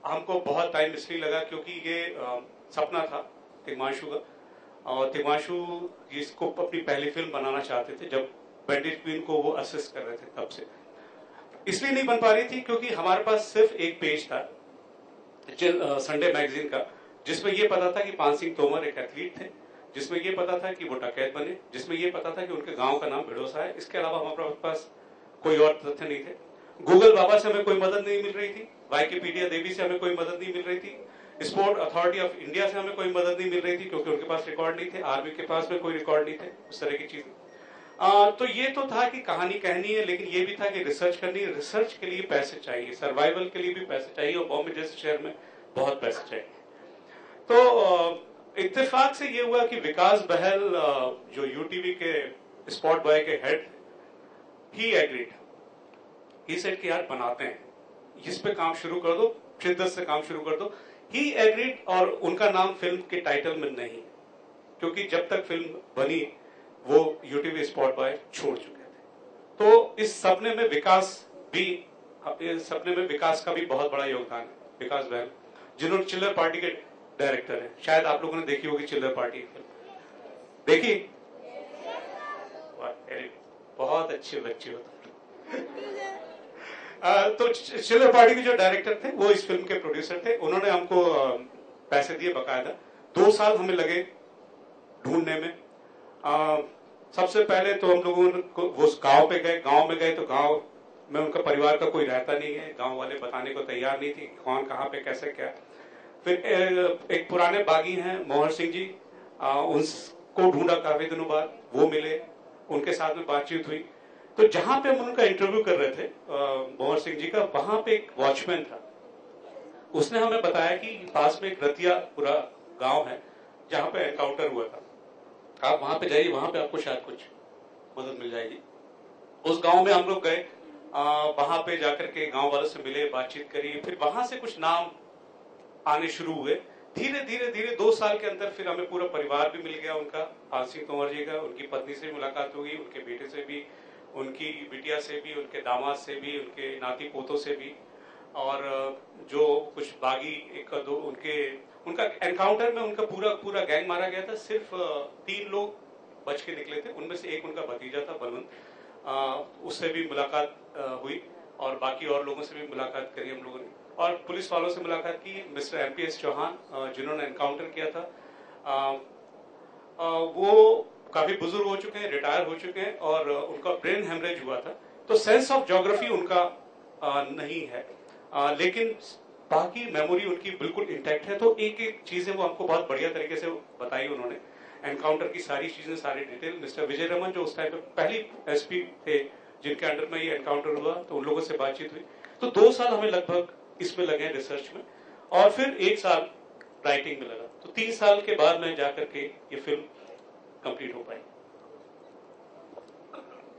हमको बहुत टाइम इसलिए लगा क्योंकि ये सपना था तिग्मांशु का, और तिग्मांशु इसको अपनी पहली फिल्म बनाना चाहते थे जब बैंडेज क्वीन को वो असिस्ट कर रहे थे। तब से इसलिए नहीं बन पा रही थी क्योंकि हमारे पास सिर्फ एक पेज था संडे मैगजीन का, जिसमें ये पता था कि पान सिंह तोमर एक एथलीट थे, जिसमें ये पता था कि वो डकैत बने, जिसमें ये पता था कि उनके गांव का नाम भिड़ोसा है। इसके अलावा हमारे पास कोई और तथ्य नहीं थे। गूगल बाबा से हमें कोई मदद नहीं मिल रही थी, विकिपीडिया देवी से हमें कोई मदद नहीं मिल रही थी, स्पोर्ट अथॉरिटी ऑफ इंडिया से हमें कोई मदद नहीं मिल रही थी क्योंकि उनके पास रिकॉर्ड नहीं थे, आर्मी के पास में कोई रिकॉर्ड नहीं थे, उस तरह की चीजें। तो ये तो था कि कहानी कहनी है, लेकिन ये भी था कि रिसर्च करनी है। रिसर्च के लिए पैसे चाहिए, सर्वाइवल के लिए भी पैसे चाहिए और बॉम्बे जैसे शहर में बहुत पैसे चाहिए। तो इत्तेफाक से ये हुआ कि विकास बहल जो यूटीवी के स्पॉट बॉय के head, he agreed, he said कि यार बनाते हैं, इस पे काम शुरू कर दो, शिद्दत से काम शुरू कर दो। ही एग्रीड और उनका नाम फिल्म के टाइटल में नहीं, क्योंकि जब तक फिल्म बनी वो यूटीवी स्पॉट बॉय छोड़ चुके थे। तो इस सपने में विकास का भी बहुत बड़ा योगदान है। विकास बहल जिन्होंने चिल्लर पार्टी के डायरेक्टर हैं, शायद आप लोगों ने देखी होगी चिल्लर पार्टी फिल्म। देखी? बहुत अच्छे बच्चे हो। तो चिल्लर पार्टी के जो डायरेक्टर थे वो इस फिल्म के प्रोड्यूसर थे। उन्होंने हमको पैसे दिए बकायदा। 2 साल हमें लगे ढूंढने में। सबसे पहले तो हम लोगों ने वो गांव में गए तो गांव में उनका परिवार का कोई रहता नहीं है, गांव वाले बताने को तैयार नहीं थी कौन कहाँ पे कैसे क्या। फिर एक पुराने बागी हैं मोहर सिंह जी, को ढूंढा काफी दिनों बाद, वो मिले, उनके साथ में बातचीत हुई। तो जहां पे हम उनका इंटरव्यू कर रहे थे भंवर सिंह जी का, वहां पे एक वॉचमैन था, उसने हमें बताया कि पास में एक रतिया पूरा गांव है जहां पे एनकाउंटर हुआ था, आप वहां पे जाइए, वहां पे आपको शायद कुछ मदद मिल जाएगी। उस गांव में हम लोग गए, वहां पे जाकर के गांव वालों से मिले, बातचीत करी, फिर वहां से कुछ नाम आने शुरू हुए। धीरे धीरे धीरे 2 साल के अंदर फिर हमें पूरा परिवार भी मिल गया उनका, पाल सिंह तोमर जी का, उनकी पत्नी से मुलाकात हुई, उनके बेटे से भी, उनकी बिटिया से भी, उनके दामाद से भी, उनके नाती पोतों से भी, और जो कुछ बागी एक दो उनका एनकाउंटर में उनका पूरा गैंग मारा गया था। सिर्फ 3 लोग बच के निकले थे, उनमें से एक उनका भतीजा था बलवंत, उससे भी मुलाकात हुई, और बाकी और लोगों से भी मुलाकात करी हम लोगों ने, और पुलिस वालों से मुलाकात की। मिस्टर एमपीएस चौहान जिन्होंने एनकाउंटर किया था, वो काफी बुजुर्ग हो चुके हैं, रिटायर हो चुके हैं, और उनका ब्रेन हेमरेज हुआ था, तो सेंस ऑफ ज्योग्राफी उनका नहीं है, लेकिन बाकी मेमोरी उनकी बिल्कुल इंटैक्ट है। तो एक एक चीजें वो हमको बहुत बढ़िया तरीके से बताई उन्होंने, एनकाउंटर की सारी चीजें, सारी डिटेल। मिस्टर विजय रमन जो उस टाइम पे पहली एसपी थे जिनके अंडर में ये एनकाउंटर हुआ, तो उन लोगों से बातचीत हुई। तो 2 साल हमें लगभग इसमें लगे रिसर्च में, और फिर 1 साल राइटिंग में लगा। तो 3 साल के बाद में जाकर के ये फिल्म कंप्लीट हो पाई।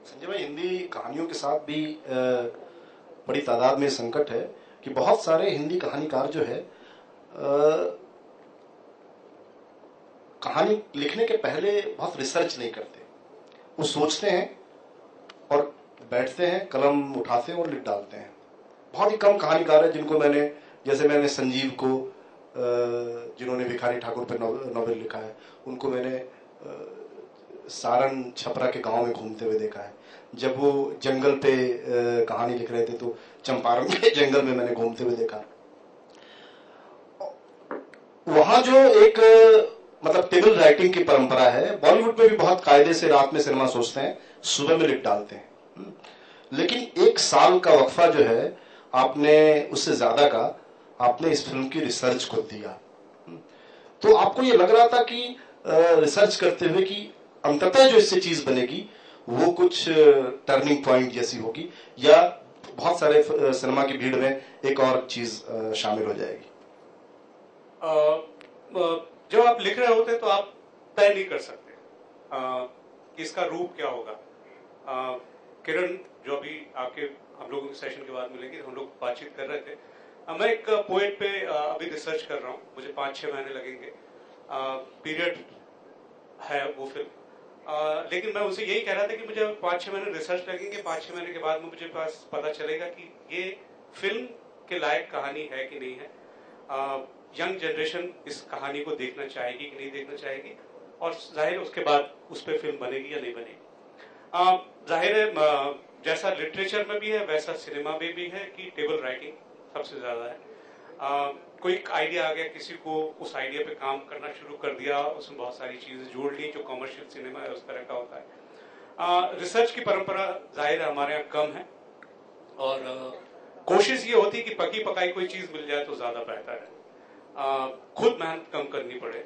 संजय भाई, हिंदी कहानियों के साथ भी बड़ी तादाद में संकट है कि बहुत सारे हिंदी कहानीकार जो है कहानी लिखने के पहले बहुत रिसर्च नहीं करते। वो सोचते हैं और बैठते हैं, कलम उठाते हैं और लिख डालते हैं। बहुत ही कम कहानीकार है जिनको मैंने संजीव को, जिन्होंने भिखारी ठाकुर पर नॉवेल लिखा है, उनको मैंने सारण छपरा के गांव में घूमते हुए देखा है। जब वो जंगल पे कहानी लिख रहे थे तो चंपारण के जंगल में मैंने घूमते हुए देखा। वहां जो एक मतलब टेबल राइटिंग की परंपरा है, बॉलीवुड में भी बहुत कायदे से रात में सिनेमा सोचते हैं, सुबह में लिख डालते हैं। लेकिन 1 साल का वक्फा जो है आपने, उससे ज्यादा का आपने इस फिल्म की रिसर्च को दिया। तो आपको ये लग रहा था कि रिसर्च करते हुए कि अंततः जो इससे चीज बनेगी वो कुछ टर्निंग पॉइंट जैसी होगी, या बहुत सारे सिनेमा की भीड़ में एक और चीज शामिल हो जाएगी? जब आप लिख रहे होते तो आप तय नहीं कर सकते कि इसका रूप क्या होगा। किरण जो अभी आपके हम लोगों के सेशन के बाद मिलेंगे, हम लोग बातचीत कर रहे थे, मैं एक पोएट पे अभी रिसर्च कर रहा हूँ, मुझे 5-6 महीने लगेंगे, पीरियड है वो फिल्म, लेकिन मैं उनसे यही कह रहा था कि मुझे 5-6 महीने रिसर्च लगेंगे, 5-6 महीने के बाद में मुझे पास पता चलेगा कि ये फिल्म के लायक कहानी है कि नहीं है, यंग जनरेशन इस कहानी को देखना चाहेगी कि नहीं देखना चाहेगी, और जाहिर है उसके बाद उस पर फिल्म बनेगी या नहीं बनेगी। जाहिर है जैसा लिटरेचर में भी है वैसा सिनेमा में भी है कि टेबल राइटिंग सबसे ज्यादा है। कोई आइडिया आ गया, किसी को उस आइडिया पे काम करना शुरू कर दिया, उसमें बहुत सारी चीजें जोड़ ली, जो कमर्शियल सिनेमा है उस तरह का होता है। रिसर्च की परंपरा जाहिर है हमारे यहाँ कम है, और कोशिश ये होती है कि पकी पकाई कोई चीज मिल जाए तो ज्यादा बेहतर है, खुद मेहनत कम करनी पड़े।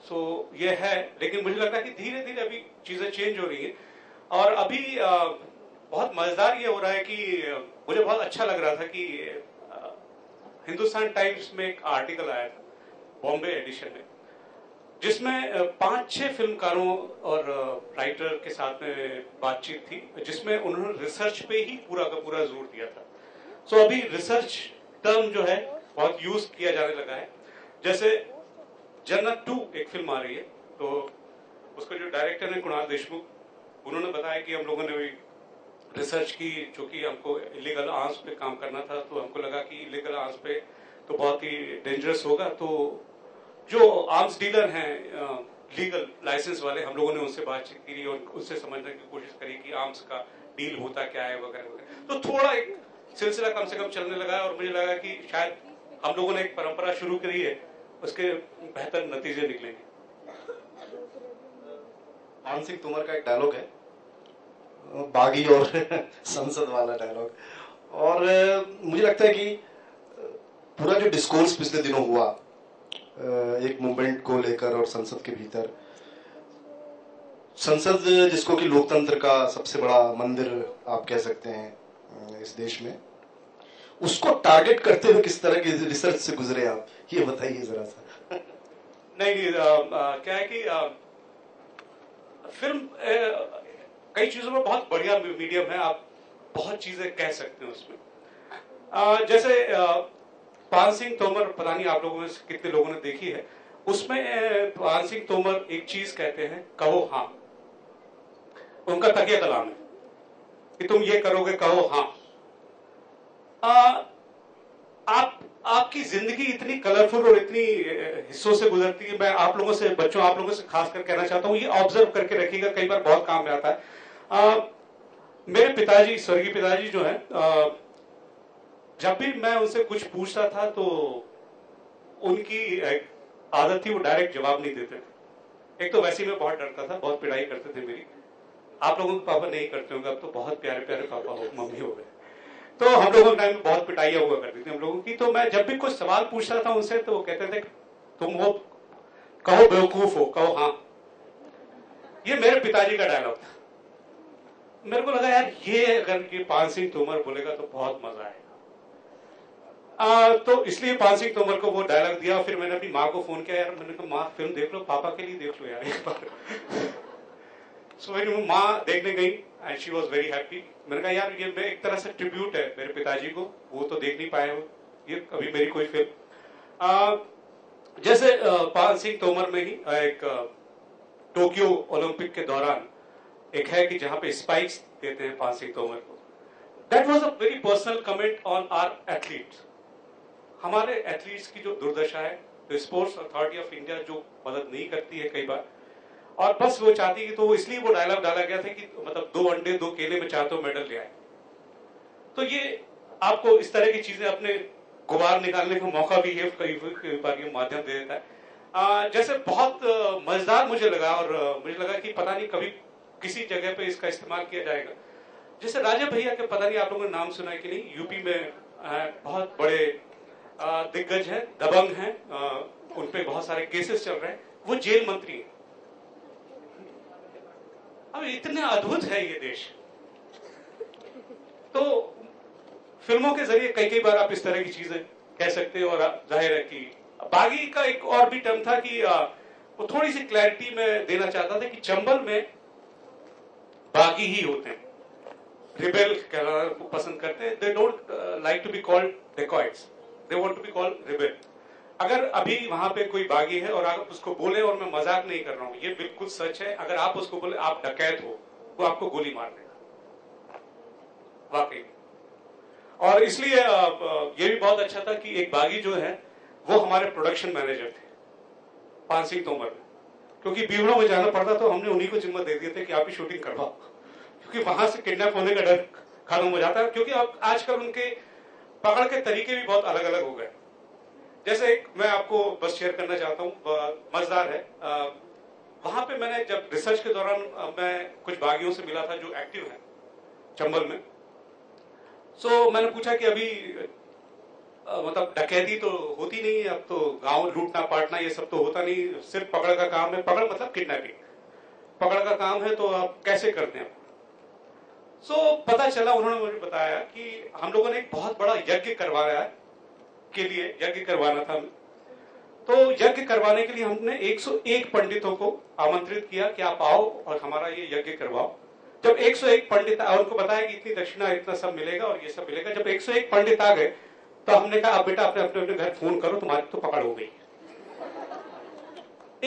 सो ये है, लेकिन मुझे लगता है कि धीरे धीरे अभी चीजें चेंज हो रही है, और अभी बहुत मजेदार ये हो रहा है कि मुझे बहुत अच्छा लग रहा था कि हिंदुस्तान टाइम्स में एक आर्टिकल आया था बॉम्बे एडिशन में, जिसमें 5-6 फिल्मकारों और राइटर के साथ में बातचीत थी, जिसमें उन्होंने रिसर्च पे ही पूरा का पूरा जोर दिया था। सो अभी रिसर्च टर्म जो है बहुत यूज किया जाने लगा है। जैसे जन्नत 2 एक फिल्म आ रही है, तो उसका जो डायरेक्टर है कुणाल देशमुख, उन्होंने बताया कि हम लोगों ने भी रिसर्च की, चूंकि हमको इलीगल आर्म्स पे काम करना था, तो हमको लगा कि इलीगल आर्म्स पे तो बहुत ही डेंजरस होगा, तो जो आर्म्स डीलर हैं लीगल लाइसेंस वाले, हम लोगों ने उनसे बातचीत की और उससे समझने की कोशिश करी कि आर्म्स का डील होता क्या है वगैरह वगैरह। तो थोड़ा एक सिलसिला कम से कम चलने लगा है, और मुझे लगा कि शायद हम लोगों ने एक परंपरा शुरू करी है, उसके बेहतर नतीजे निकलेंगे। पाल सिंह तोमर का एक डायलॉग है, बागी और संसद वाला डायलॉग, और मुझे लगता है कि पूरा जो डिस्कोर्स पिछले दिनों हुआ एक मूवमेंट को लेकर और संसद के भीतर, संसद जिसको कि लोकतंत्र का सबसे बड़ा मंदिर आप कह सकते हैं इस देश में, उसको टारगेट करते हुए किस तरह की रिसर्च से गुजरे आप, ये बताइए जरा सा। नहीं, क्या है कि फिल्म कई चीजों में बहुत बढ़िया मीडियम है, आप बहुत चीजें कह सकते हैं उसमें। जैसे पान सिंह तोमर, पता नहीं आप लोगों में कितने लोगों ने देखी है, उसमें पान सिंह तोमर एक चीज कहते हैं, कहो हाँ। उनका तकिया कलाम है कि तुम ये करोगे, कहो हाँ। आपकी जिंदगी इतनी कलरफुल और इतनी हिस्सों से गुजरती है। मैं आप लोगों से, बच्चों आप लोगों से खासकर कहना चाहता हूं, ये ऑब्जर्व करके रखिएगा, कई बार बहुत काम में आता है। मेरे पिताजी, स्वर्गीय पिताजी जो है, जब भी मैं उनसे कुछ पूछता था तो उनकी एक आदत थी, वो डायरेक्ट जवाब नहीं देते थे। एक तो वैसे ही मैं बहुत डरता था, बहुत पिटाई करते थे मेरी। आप लोगों के पापा नहीं करते होंगे, अब तो बहुत प्यारे प्यारे पापा हो, मम्मी हो गए। तो हम लोगों के टाइम में बहुत पिटाइयां हुआ करती थी हम लोगों की। तो मैं जब भी कुछ सवाल पूछता था उनसे तो वो कहते थे तुम वो कहो बेवकूफ हो, कहो हाँ। ये मेरे पिताजी का डायलॉग था। मेरे को लगा यार ये अगर ये पान सिंह तोमर बोलेगा तो बहुत मजा आएगा। तो इसलिए पान सिंह तोमर को वो डायलॉग दिया। फिर मैंने अपनी माँ को फोन किया, यार मैंने कहा माँ फिल्म देख लो, पापा के लिए देख लो यार एक बार। सो मेरी माँ देखने गई and she was very happy. मैंने कहा यार ये मैं एक तरह से ट्रिब्यूट है मेरे पिताजी को, वो तो देख नहीं पाए हो ये अभी मेरी कोई फिल्म। जैसे पान सिंह तोमर में ही एक टोक्यो ओलंपिक के दौरान एक है कि जहां पे स्पाइक्स देते हैं पान सिंह तोमर को। That was a very personal comment on our athletes. हमारे एथलीट्स की जो दुर्दशा है, तो स्पोर्ट्स अथॉरिटी ऑफ इंडिया जो मदद नहीं करती है कई बार, और बस वो चाहती है, तो इसलिए वो डायलॉग डाला गया था कि मतलब 2 अंडे 2 केले में चाहते हो मेडल ले आए। तो ये आपको इस तरह की चीजें अपने गुबार निकालने का मौका भी है, कई बार ये माध्यम दे देता है। जैसे बहुत मजेदार मुझे लगा, और मुझे लगा कि पता नहीं कभी किसी जगह पे इसका इस्तेमाल किया जाएगा। जैसे राजा भैया के, पता नहीं आप लोगों ने नाम सुना है कि नहीं, यूपी में बहुत बड़े दिग्गज हैं, दबंग हैं, उनपे बहुत सारे केसेस चल रहे हैं, वो जेल मंत्री हैं। अब इतना अद्भुत है ये देश। तो फिल्मों के जरिए कई बार आप इस तरह की चीजें कह सकते हो। और जाहिर है कि बागी का एक और भी टर्म था कि वो थोड़ी सी क्लैरिटी में देना चाहता था कि चंबल में बागी ही होते हैं, रिबेल कहना को पसंद करते हैं। They don't like to be called dacoits, they want to be called rebel. अगर अभी वहां पे कोई बागी है और आप उसको बोले, और मैं मजाक नहीं कर रहा हूं, ये बिल्कुल सच है, अगर आप उसको बोले आप डकैत हो, वो आपको गोली मार देगा, वाकई। और इसलिए ये भी बहुत अच्छा था कि एक बागी जो है वो हमारे प्रोडक्शन मैनेजर थे, पान सिंह तोमर, क्योंकि बीवड़ों में जाना पड़ता तो हमने उन्हीं को जिम्मा दे दिए थे कि आप ही शूटिंग करवाओ, क्योंकि वहां से किडनैप होने का डर खत्म हो जाता है। क्योंकि अब आजकल उनके पकड़ के तरीके भी बहुत अलग अलग हो गए। जैसे एक मैं आपको बस शेयर करना चाहता हूँ, मजेदार है। वहां पे मैंने जब रिसर्च के दौरान मैं कुछ बागियों से मिला था जो एक्टिव हैं चंबल में। सो मैंने पूछा कि अभी मतलब डकैती तो होती नहीं है, अब तो गांव लूटना पाटना ये सब तो होता नहीं, सिर्फ पकड़ का काम है। पकड़ मतलब किडनैपिंग, पकड़ का काम है, तो आप कैसे करते हैं? सो पता चला, उन्होंने मुझे बताया कि हम लोगों ने एक बहुत बड़ा यज्ञ करवाया के लिए, यज्ञ करवाना था। तो यज्ञ करवाने के लिए हमने 101 पंडितों को आमंत्रित किया कि आप आओ और हमारा ये यज्ञ करवाओ। जब 101 पंडित आए, उनको बताया कि इतनी दक्षिणा, इतना सब मिलेगा और ये सब मिलेगा। जब 101 पंडित आ गए तो हमने कहा अब बेटा अपने अपने घर फोन करो, तुम्हारी तो पकड़ हो गई।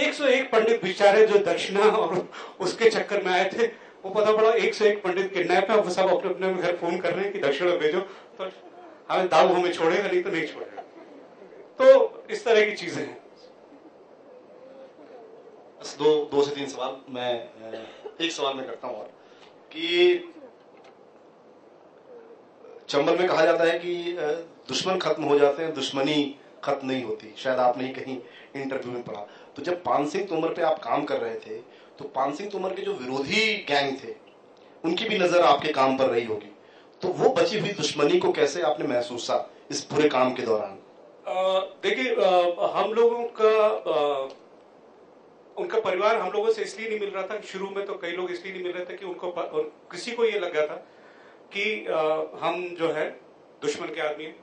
101 पंडित बेचारे जो दक्षिणा और उसके चक्कर में आए थे, वो पता पड़ा 101 पंडित किडनैप है, वो सब अपने अपने घर फोन कर रहे हैं कि दक्षिणा भेजो, तो हमें दाऊ हमें छोड़ेगा, नहीं तो नहीं छोड़ेगा। तो इस तरह की चीजें हैं। बस दो से तीन सवाल मैं एक सवाल में करता हूं, और कि चंबल में कहा जाता है कि दुश्मन खत्म हो जाते हैं, दुश्मनी खत्म नहीं होती। शायद आपने ही कहीं इंटरव्यू में पढ़ा। तो जब पान सिंह तोमर पे आप काम कर रहे थे, तो पान सिंह तोमर के जो विरोधी गैंग थे उनकी भी नजर आपके काम पर रही होगी, तो वो बची हुई दुश्मनी को कैसे आपने महसूसा इस पूरे काम के दौरान? देखिए, हम लोगों का उनका परिवार हम लोगों से इसलिए नहीं मिल रहा था, शुरू में तो कई लोग इसलिए नहीं मिल रहे थे कि उनको किसी को ये लग गया था कि हम जो है दुश्मन के आदमी हैं।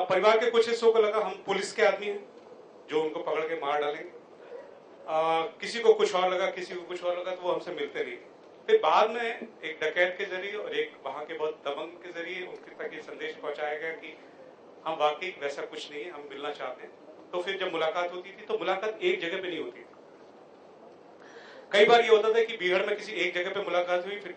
परिवार के कुछ हिस्सों को लगा हम पुलिस के आदमी हैं जो उनको पकड़ के मार डालेंगे। किसी को कुछ और लगा, किसी को कुछ और लगा, तो वो हमसे मिलते नहीं। फिर बाद में एक डकैत के जरिए और एक वहां के बहुत दबंग के जरिए उनके तक ये संदेश पहुंचाया गया कि हम वाकई वैसा कुछ नहीं है, हम मिलना चाहते हैं। तो फिर जब मुलाकात होती थी तो मुलाकात एक जगह पे नहीं होती थी। कई बार ये होता था कि बीहड़ में किसी एक जगह पे मुलाकात हुई, फिर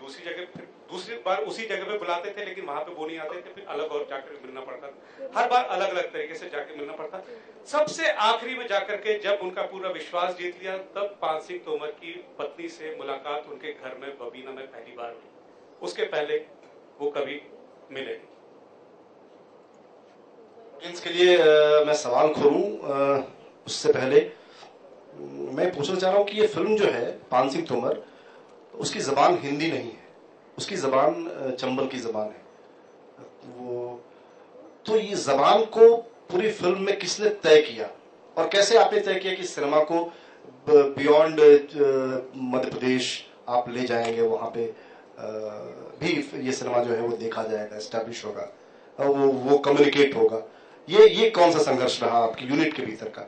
दूसरी बार उसी जगह पे बुलाते थे, लेकिन वहां पे वो नहीं आते थे, फिर अलग और जाकर मिलना पड़ता था। हर बार अलग अलग तरीके से जाके मिलना पड़ता। सबसे आखिरी में जाकर के जब उनका पूरा विश्वास जीत लिया, तब पान सिंह तोमर की पत्नी से मुलाकात उनके घर में बबीना में पहली बार हुई। उसके पहले वो कभी मिले नहीं। इसके लिए मैं सवाल खोलूं उससे पहले मैं पूछना चाह रहा हूं कि ये फिल्म जो है पान सिंह तोमर, उसकी जबान हिंदी नहीं है, उसकी जबान चंबल की जबान है। वो तो ये जबान को पूरी फिल्म में किसने तय किया और कैसे आपने तय किया कि सिनेमा को बियॉन्ड मध्य प्रदेश आप ले जाएंगे, वहां पे भी ये सिनेमा जो है वो देखा जाएगा, एस्टैब्लिश होगा, वो कम्युनिकेट होगा। ये कौन सा संघर्ष रहा आपकी यूनिट के भीतर का?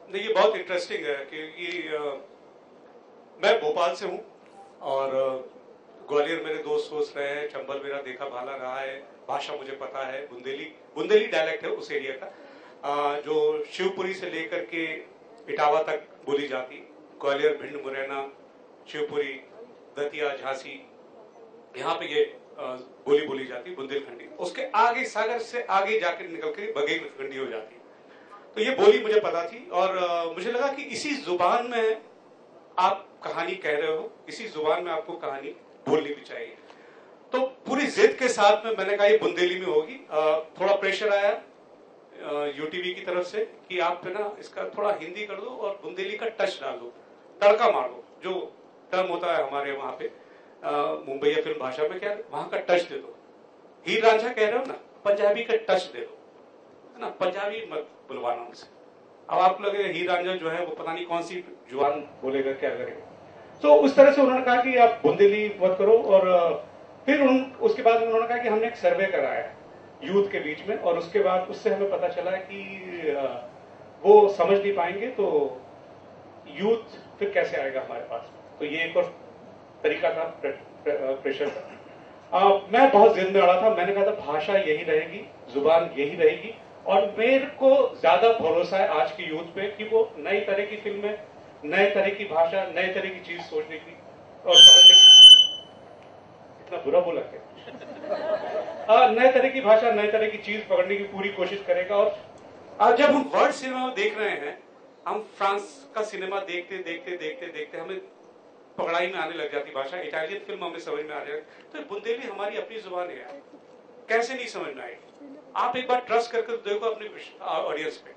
देखिए बहुत इंटरेस्टिंग है क्योंकि मैं भोपाल से हूँ और ग्वालियर मेरे दोस्त सोच रहे हैं, चंबल मेरा देखा भाला रहा है, भाषा मुझे पता है, बुंदेली डायलेक्ट है उस एरिया का, जो शिवपुरी से लेकर के इटावा तक बोली जाती। ग्वालियर, भिंड, मुरैना, शिवपुरी, दतिया, झांसी, यहाँ पे ये बोली जाती बुंदेलखंडी। उसके आगे सागर से आगे जाकर निकल के बघेलखंडी हो जाती। तो ये बोली मुझे पता थी और मुझे लगा कि इसी जुबान में आप कहानी कह रहे हो, इसी जुबान में आपको कहानी बोलनी भी चाहिए। तो पूरी जिद के साथ में मैंने कहा ये बुंदेली में होगी। थोड़ा प्रेशर आया यूटीवी की तरफ से कि आप ना इसका थोड़ा हिंदी कर दो और बुंदेली का टच डाल दो, तड़का मार दो, जो टर्म होता है हमारे वहां पे मुंबई या फिल्म भाषा में, क्या वहां का टच दे दो। हीर रांझा कह रहे हो ना, पंजाबी का टच दे दो, है ना, पंजाबी मत बुलवाना उनसे। अब आप लोग हीर रांझा जो है वो पता नहीं कौन सी जुबान बोलेगा, क्या करेगा। तो उस तरह से उन्होंने कहा कि आप बुंदेली मत करो। और फिर उसके बाद उन्होंने कहा कि हमने एक सर्वे कराया यूथ के बीच में, और उसके बाद उससे हमें पता चला कि वो समझ नहीं पाएंगे, तो यूथ फिर कैसे आएगा हमारे पास। तो ये एक और तरीका था प्रेशर का। मैं बहुत जिद में अड़ा था, मैंने कहा था भाषा यही रहेगी, जुबान यही रहेगी, और मेरे को ज्यादा भरोसा है आज की यूथ पे कि वो नई तरह की फिल्में, नए तरह की भाषा, नए तरह की चीज सोचने की और समझने की। इतना बुरा बोला क्या? नए तरह की भाषा, नए तरह की चीज पकड़ने की पूरी कोशिश करेगा। और जब हम वर्ल्ड सिनेमा देख रहे हैं, हम फ्रांस का सिनेमा देखते देखते देखते देखते हमें पकड़ाई में आने लग जाती भाषा, इटालियन फिल्म हमें समझ में आ जाए। तो बुंदेली हमारी अपनी जुबान है यार, कैसे नहीं समझ में आएगी? आप एक बार ट्रस्ट करके देखो अपने ऑडियंस पे।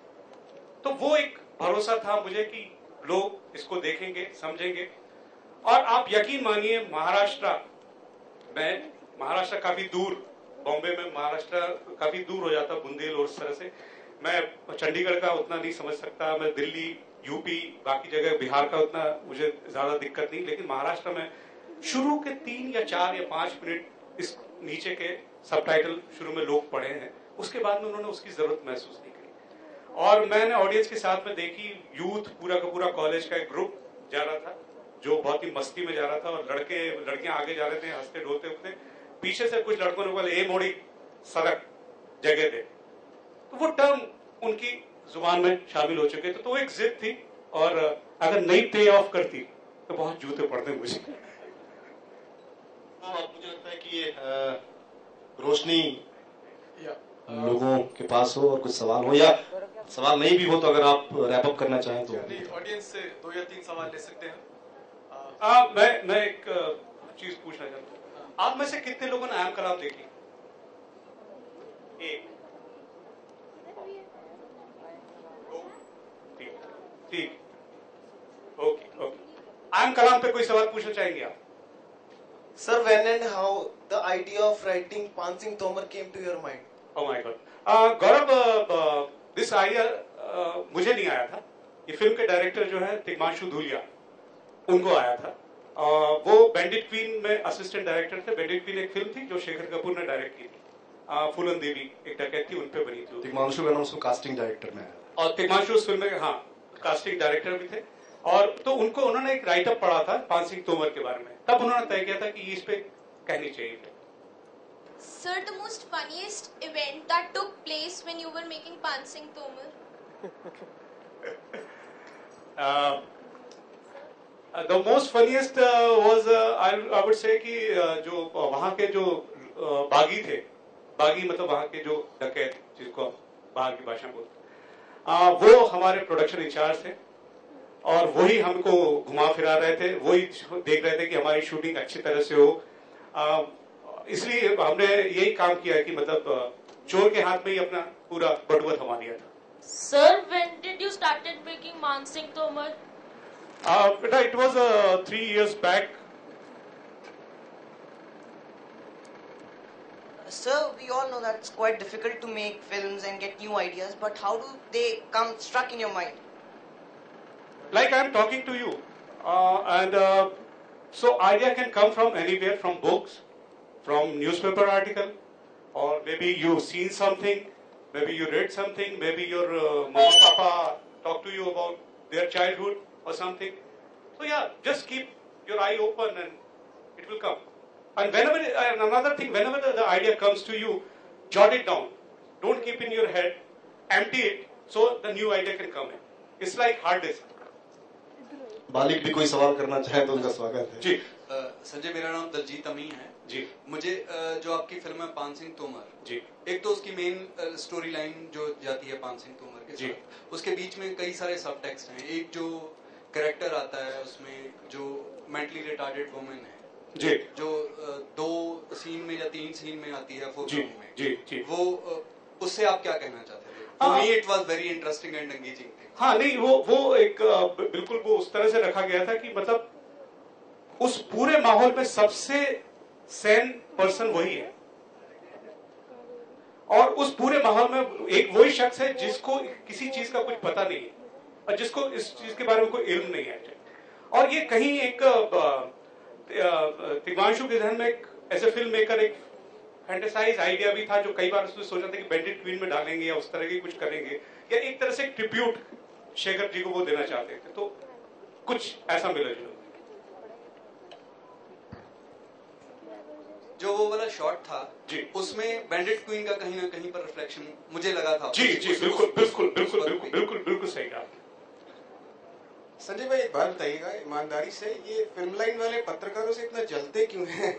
तो वो एक भरोसा था मुझे कि लोग इसको देखेंगे, समझेंगे। और आप यकीन मानिए महाराष्ट्र काफी दूर, बॉम्बे में महाराष्ट्र काफी दूर हो जाता बुंदेल और उस तरह से। मैं चंडीगढ़ का उतना नहीं समझ सकता, मैं दिल्ली, यूपी, बाकी जगह बिहार का उतना मुझे ज्यादा दिक्कत नहीं, लेकिन महाराष्ट्र में शुरू के 3 या 4 या 5 मिनट इस नीचे के सबटाइटल शुरू में लोग पढ़े हैं, उसके बाद में उन्होंने उसकी जरूरत महसूस नहीं करी। और मैंने ऑडियंस के साथ में देखी, यूथ पूरा का पूरा कॉलेज का एक ग्रुप जा रहा था जो बहुत ही मस्ती में जा रहा था, और लड़कियां आगे जा रहे थे हंसते डोलते उठते, पीछे से कुछ लड़कों ने बोला ए मोड़ी सड़क जगह दे। तो वो टर्म उनकी जुबान में शामिल हो चुके थे। तो एक जिद थी, और अगर नहीं पे ऑफ करती तो बहुत जूते पड़ते मुझे। तो अब मुझे लगता है कि ये रोशनी लोगों के पास हो और कुछ सवाल हो, या सवाल नहीं भी हो तो अगर आप रैप अप करना चाहें तो। ऑडियंस से 2 या 3 सवाल ले सकते हैं। मैं एक चीज पूछना चाहता हूँ, आप में से कितने लोगों ने आम कलाम देखी? एक, ठीक, ओके। आम कलाम पे कोई सवाल पूछना चाहेंगे आप? Sir, when and how the idea of writing Pan Singh Tomar came to your mind? Oh my God. Gaurav, this idea मुझे नहीं आया था, ये फिल्म के डायरेक्टर जो है तिग्मांशु धूलिया, उनको आया था। वो बैंडिट क्वीन में असिस्टेंट डायरेक्टर थे। बैंडिट क्वीन एक फिल्म थी जो शेखर कपूर ने डायरेक्ट की थी, फूलन देवी एक डकैत थी, उन पे बनी थी। तिग्मांशु का नाम उसको कास्टिंग डायरेक्टर में है, और तिग्मांशु उस फिल्म में हाँ कास्टिंग डायरेक्टर भी थे। और तो उन्होंने एक राइटअप पढ़ा था पान सिंह तोमर के बारे में, तब उन्होंने तय किया था कि इस पे कहनी चाहिए। Sir, the most funniest event that took place when you were making Pan Singh Tomar? The most funniest was I would say कि जो वहाँ के जो बागी थे, बागी मतलब वहाँ के जो डकैत, जिसको बाहर की भाषा में बोलते, वो हमारे प्रोडक्शन इंचार्ज थे और वही हमको घुमा फिरा रहे थे, वही देख रहे थे कि हमारी शूटिंग अच्छी तरह से हो। इसलिए हमने यही काम किया है कि मतलब चोर के हाथ में ही अपना पूरा बटुआ थमा दिया था। Sir, when did you started making Man Singh Tomar? Beta, it was 3 years back. Sir, we all know that it's quite difficult to make films and get new ideas, but how do they come struck in your mind? Like I'm talking to you, so idea can come from anywhere, from books, from newspaper article, or maybe you've seen something, maybe you read something, maybe your mama papa talk to you about their childhood or something. So yeah, just keep your eye open and it will come. And another thing, whenever the idea comes to you, jot it down. Don't keep in your head, empty it, so the new idea can come in. It's like hard disk. मालिक भी कोई सवाल करना चाहे तो उनका स्वागत है। जी संजय, मेरा नाम दलजीत अमीन है जी। मुझे जो आपकी फिल्म है पान सिंह तोमर जी, एक तो उसकी मेन स्टोरी लाइन जो जाती है पान सिंह तोमर के साथ, उसके बीच में कई सारे सब टेक्स्ट हैं। एक जो कैरेक्टर आता है उसमें जो मेंटली रिटार्डेड वुमेन है जी, जो 2 सीन में या 3 सीन में आती है फोरग्राउंड में, जी जी, वो उससे आप क्या कहना चाहते थे? For me it was very interesting and engaging thing. हाँ नहीं, वो एक बिल्कुल वो उस तरह से रखा गया था कि मतलब उस पूरे माहौल में सबसे सैन पर्सन वही है, और उस पूरे माहौल में एक वही शख्स है जिसको किसी चीज का कुछ पता नहीं है और जिसको इस चीज के बारे में कोई इल्म नहीं है। और ये कहीं एक तिग्मांशु के ध्यान में एक ऐसे फिल्म मेकर एक फैंटेसाइज आइडिया भी था, जो कई बार उसने सोचा था कि बैंडिट क्वीन में डालेंगे या उस तरह की कुछ करेंगे, या एक तरह से ट्रिब्यूट शेखर जी को वो देना चाहते थे, तो कुछ ऐसा मिला जुला। जो वो वाला शॉट था जी, उसमें बैंडिट क्वीन का कहीं ना कहीं पर रिफ्लेक्शन मुझे लगा था। जी जी, बिल्कुल बिल्कुल बिल्कुल बिल्कुल बिल्कुल बिल्कुल सही कहा। संजय भाई, एक बात बताइएगा ईमानदारी से, ये फिल्म लाइन वाले पत्रकारों से इतना जलते क्यों हैं?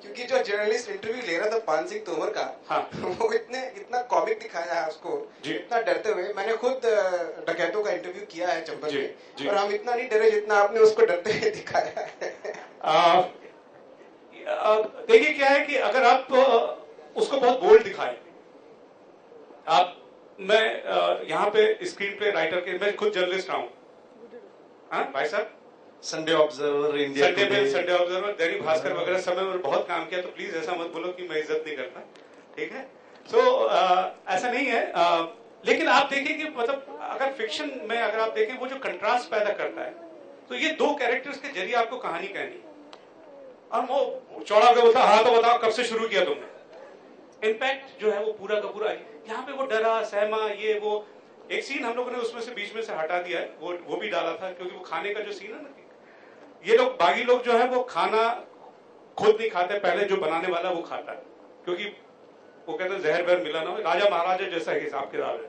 क्योंकि जो जर्नलिस्ट इंटरव्यू ले रहा था पान सिंह तोमर का, हाँ, वो इतना कॉमिक दिखाया है उसको, इतना डरते हुए। मैंने खुद डकैतों का इंटरव्यू किया है चंबल में, और हम इतना नहीं डरे जितना आपने उसको डरते हुए दिखाया है। देखिए क्या है कि अगर आप उसको बहुत बोल्ड दिखाएं, मैं यहाँ पे स्क्रीन प्ले राइटर के, मैं खुद जर्नलिस्ट रहा हूँ। हाँ भाई साहब, Sunday observer, India today, Sunday observer, Dainik Bhaskar वगैरह समय में बहुत काम किया, तो प्लीज ऐसा मत बोलो कि मैं इज्जत नहीं करता, ठीक है? सो ऐसा नहीं है। लेकिन आप देखिए कि मतलब अगर फिक्शन में अगर आप देखें, वो जो कंट्रास्ट पैदा करता है, तो ये 2 कैरेक्टर्स के जरिए आपको कहानी कहनी, और वो चौड़ा के बोलता हाँ तो बताओ कब से शुरू किया तुमने। इम्पैक्ट जो है वो पूरा का पूरा यहाँ पे वो डरा सहमा, ये वो एक सीन हम लोगों ने उसमें से बीच में से हटा दिया है, वो भी डाला था, क्योंकि वो खाने का जो सीन है ना, ये लोग बागी लोग जो है वो खाना खुद नहीं खाते, पहले जो बनाने वाला वो खाता है, क्योंकि वो कहते हैं जहर बहर मिला ना हो, राजा महाराजा जैसा हिसाब किताब है।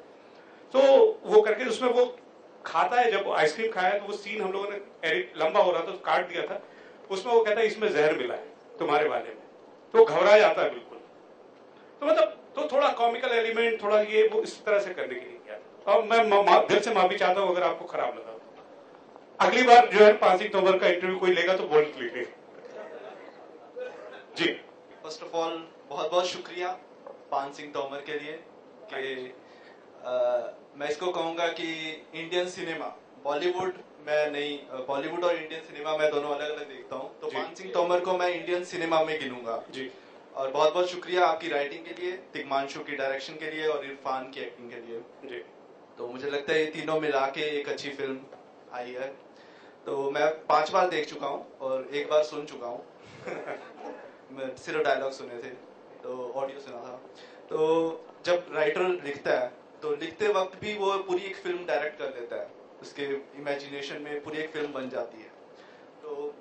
तो वो करके उसमें वो खाता है, जब आइसक्रीम खाया तो वो सीन हम लोगों ने एडिट लंबा हो रहा था तो काट दिया था, उसमें वो कहता है इसमें जहर मिला है तुम्हारे वाले में, तो घबरा जाता है बिल्कुल। तो मतलब तो थोड़ा कॉमिकल एलिमेंट, थोड़ा ये वो इस तरह से करने के लिए किया, और मैं दिल से माफी चाहता हूँ अगर आपको खराब लगा। अगली बार जो है पान सिंह तोमर का इंटरव्यू कोई लेगा तो बोल्ड लीजिए। जी, फर्स्ट ऑफ ऑल बहुत बहुत शुक्रिया पान सिंह तोमर के लिए कि मैं इसको कहूंगा कि इंडियन सिनेमा, बॉलीवुड मैं नहीं, बॉलीवुड और इंडियन सिनेमा मैं दोनों अलग अलग देखता हूँ, तो पान सिंह तोमर को मैं इंडियन सिनेमा में गिनूंगा जी। और बहुत बहुत शुक्रिया आपकी राइटिंग के लिए, तिग्मांशु की डायरेक्शन के लिए और इरफान की एक्टिंग के लिए जी। तो मुझे लगता है ये तीनों मिला के एक अच्छी फिल्म आई है। तो मैं 5 बार देख चुका हूँ और 1 बार सुन चुका हूँ मैं सिर्फ डायलॉग सुने थे, तो ऑडियो सुना था। तो जब राइटर लिखता है तो लिखते वक्त भी वो पूरी एक फिल्म डायरेक्ट कर देता है, उसके इमेजिनेशन में पूरी एक फिल्म बन जाती है। तो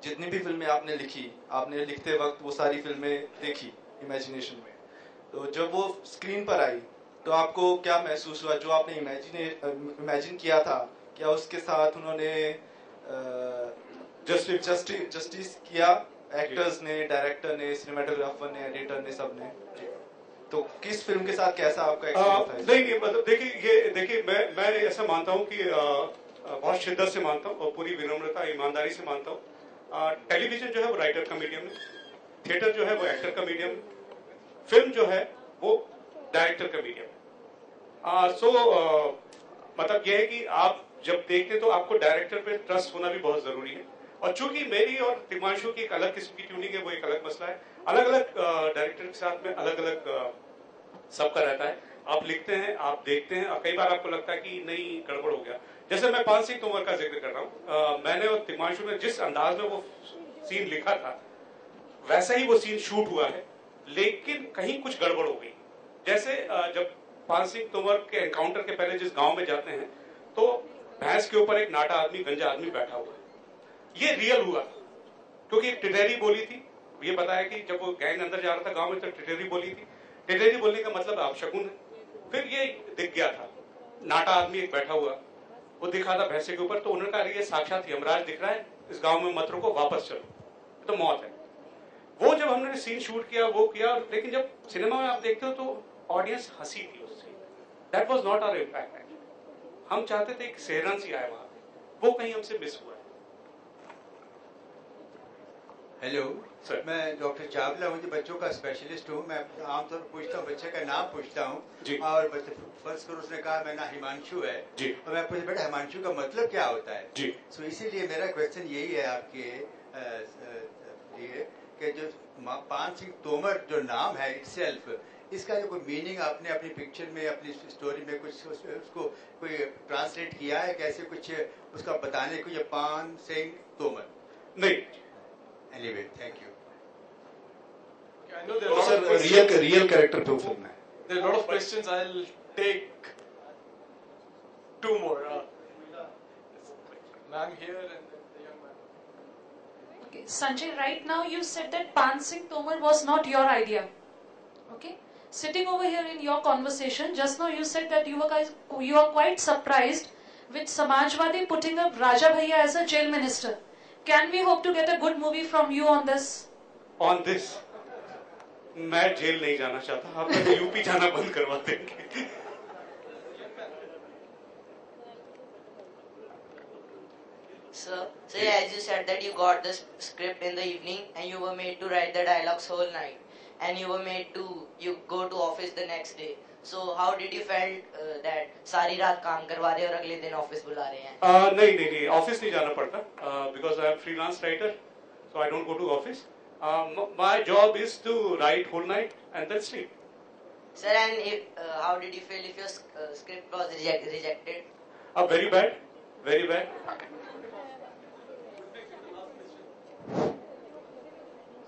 जितनी भी फिल्में आपने लिखी, आपने लिखते वक्त वो सारी फिल्में देखी इमेजिनेशन में, तो जब वो स्क्रीन पर आई तो आपको क्या महसूस हुआ? जो आपने इमेजिन किया था, क्या उसके साथ उन्होंने जस्टिस किया? एक्टर्स ने, डायरेक्टर ने, सिनेमेटोग्राफर ने, एडिटर ने, सब ने। तो किस फिल्म के साथ कैसा आपका एक्सपीरियंस था? नहीं, मतलब देखिए मैं ऐसा मानता हूँ कि बहुत शिद्दत से मानता हूँ और पूरी विनम्रता ईमानदारी से मानता हूँ। टेलीविजन जो है वो राइटर का मीडियम है, थिएटर जो है वो एक्टर का मीडियम है, फिल्म जो है वो डायरेक्टर का मीडियम है। मतलब यह है कि आप जब देखते हैं तो आपको डायरेक्टर पे ट्रस्ट होना भी बहुत जरूरी है। और चूंकि मेरी और तिग्मांशु की एक अलग किस्म की ट्यूनिंग है, वो एक अलग मसला है। अलग अलग डायरेक्टर के साथ में अलग अलग सबका रहता है। आप लिखते हैं, आप देखते हैं और कई बार आपको लगता है कि नहीं गड़बड़ हो गया। जैसे मैं पान सिंह तोमर का जिक्र कर रहा हूँ, मैंने और तिग्मांशु ने जिस अंदाज में वो सीन लिखा था वैसा ही वो सीन शूट हुआ है, लेकिन कहीं कुछ गड़बड़ हो गई। जैसे जब पान सिंह तोमर के एनकाउंटर के पहले जिस गांव में जाते हैं तो भैंस के ऊपर एक नाटा आदमी, गंजा आदमी बैठा हुआ है। ये रियल हुआ क्योंकि एक टिटेरी बोली थी। ये पता है कि जब वो गैंग अंदर जा रहा था गांव में तो टिटेरी बोली थी। टिटेरी बोलने का मतलब अपशकुन है। फिर ये दिख गया था, नाटा आदमी एक बैठा हुआ, वो दिखा था भैंसे के ऊपर। तो उन्होंने कहा ये साक्षात यमराज दिख रहा है, इस गांव में मत रुको, वापस चलो, तो मौत है। वो जब हमने सीन शूट किया वो किया, लेकिन जब सिनेमा में आप देखते हो तो ऑडियंस हंसी थी उससे। That was not our impact. हम चाहते थे कि सेहरन सी आए वहां पे, वो कहीं हमसे मिस हुआ है। हेलो सर, मैं डॉक्टर चावला हूँ, जो बच्चों का स्पेशलिस्ट हूँ। मैं आमतौर पर पूछता हूँ, बच्चे का नाम पूछता हूँ और फर्स्ट करो उसने कहा मेरा नाम हिमांशु है और मैं पूछा बेटा हिमांशु का मतलब क्या होता है जी। सो इसीलिए मेरा क्वेश्चन यही है आपके लिए कि जो पान सिंह तोमर जो नाम है इटसेल्फ, इसका जो कोई मीनिंग आपने अपनी पिक्चर में, अपनी स्टोरी में कुछ उसको कोई ट्रांसलेट किया है? कैसे कुछ उसका बताने को? ये पान सिंह तोमर नहीं। Anyway, thank you. Okay, I know there are a lot of questions. Real character पे फिल्म है। There are a lot of questions. I'll take 2 more. Ma'am here and then the young man. Okay, Sanjay, right now you said that Pan Singh Tomar was not your idea. Okay, sitting over here in your conversation just now, you said that you are quite surprised with Samajwadi putting up Raja Bhaiya as a jail minister. Can we hope to get a good movie from you on this? On this, मैं jail नहीं जाना चाहता, आप मुझे UP जाना बंद करवा देंगे। So as you said that you got the script in the evening and you were made to write the dialogues whole night, and you were made to go to office the next day. So how did you felt that सारी रात काम करवा रहे और अगले दिन office बुला रहे हैं? नहीं, ऑफिस नहीं जाना पड़ता because I am freelance writer, so I don't go to office. My job is to write whole night and then sleep. Sir, and how did you feel if your script was rejected? Very bad, very bad.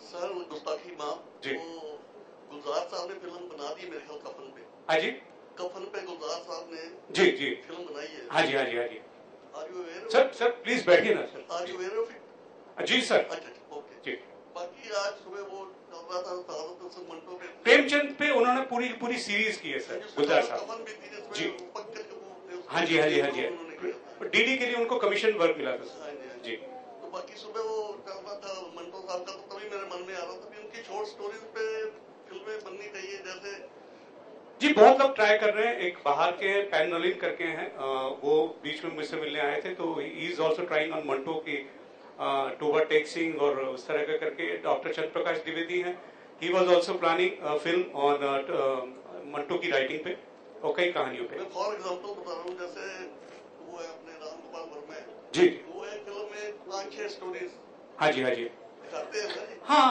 Sir गुस्ताखी माफ जी। गुलजार साहब ने film बना दी मेरे ख्याल कफन पे। हाँ जी, कफन पे गुलजार साहब ने जी फिल्म बनाई है। हाँ जी। Are you aware of it? Sir please बैठिए ना sir. Are you aware of it? जी सर। अच्छा ओके जी। बाकी आज सुबह वो चल रहा था शहादत हसन मंटो पे, प्रेमचंद पे उन्होंने पूरी सीरीज की है सर गुलजार साहब जी। हाँ जी। डीडी के लिए उनको कमीशन वर्क मिला था जी। तो बाकी सुबह वो चल रहा था मंटो साहब का, तो तभी मेरे मन में आ रहा था कि उनकी शॉर्ट स्टोरीज पे फिल्में बननी चाहिए। जैसे जी बहुत लोग ट्राई कर रहे हैं। एक बाहर के पैन नलिन करके हैं, वो बीच में मुझसे मिलने आए थे, तो he is also trying on Manto की टोबा टेक सिंह और उस तरह का करके। डॉक्टर चंद्र प्रकाश द्विवेदी हैं, he was also planning film on Manto की राइटिंग पे और कई कहानियों पे। फॉर एग्जाम्पल बता रहा हूँ, जैसे वो है अपने राम गोपाल वर्मा जी, वो एक फिल्म में 5-6 स्टोरीज हाँ जी दिखाते हैं। हाँ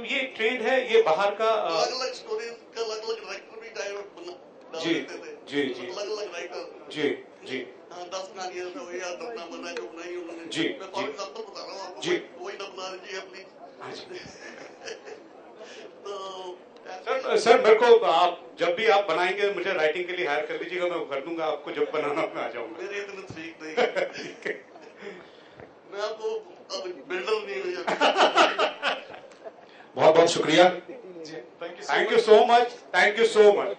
ये ट्रेंड है, ये बाहर का अलग अलग स्टोरीज का अलग अलग डायरेक्टर भी डायरेक्ट बना जी जी जी अलग अलग राइटर जी जी 10 कहानियां तो या डबना बना जो बनाई उन्होंने जी मैं फॉर एग्जांपल बता रहा हूँ आपको जी वही डबना जी अपनी तो सर मेरे को आप जब भी आप बनाएंगे मुझे राइटिंग के लिए हायर कर लीजिएगा, मैं कर दूंगा आपको, जब बनाना मैं आ जाऊंगा। मेरे इतने ठीक नहीं मैं आपको अब बिल्डर नहीं हुई बहुत बहुत शुक्रिया। Thank you so much, thank you so much.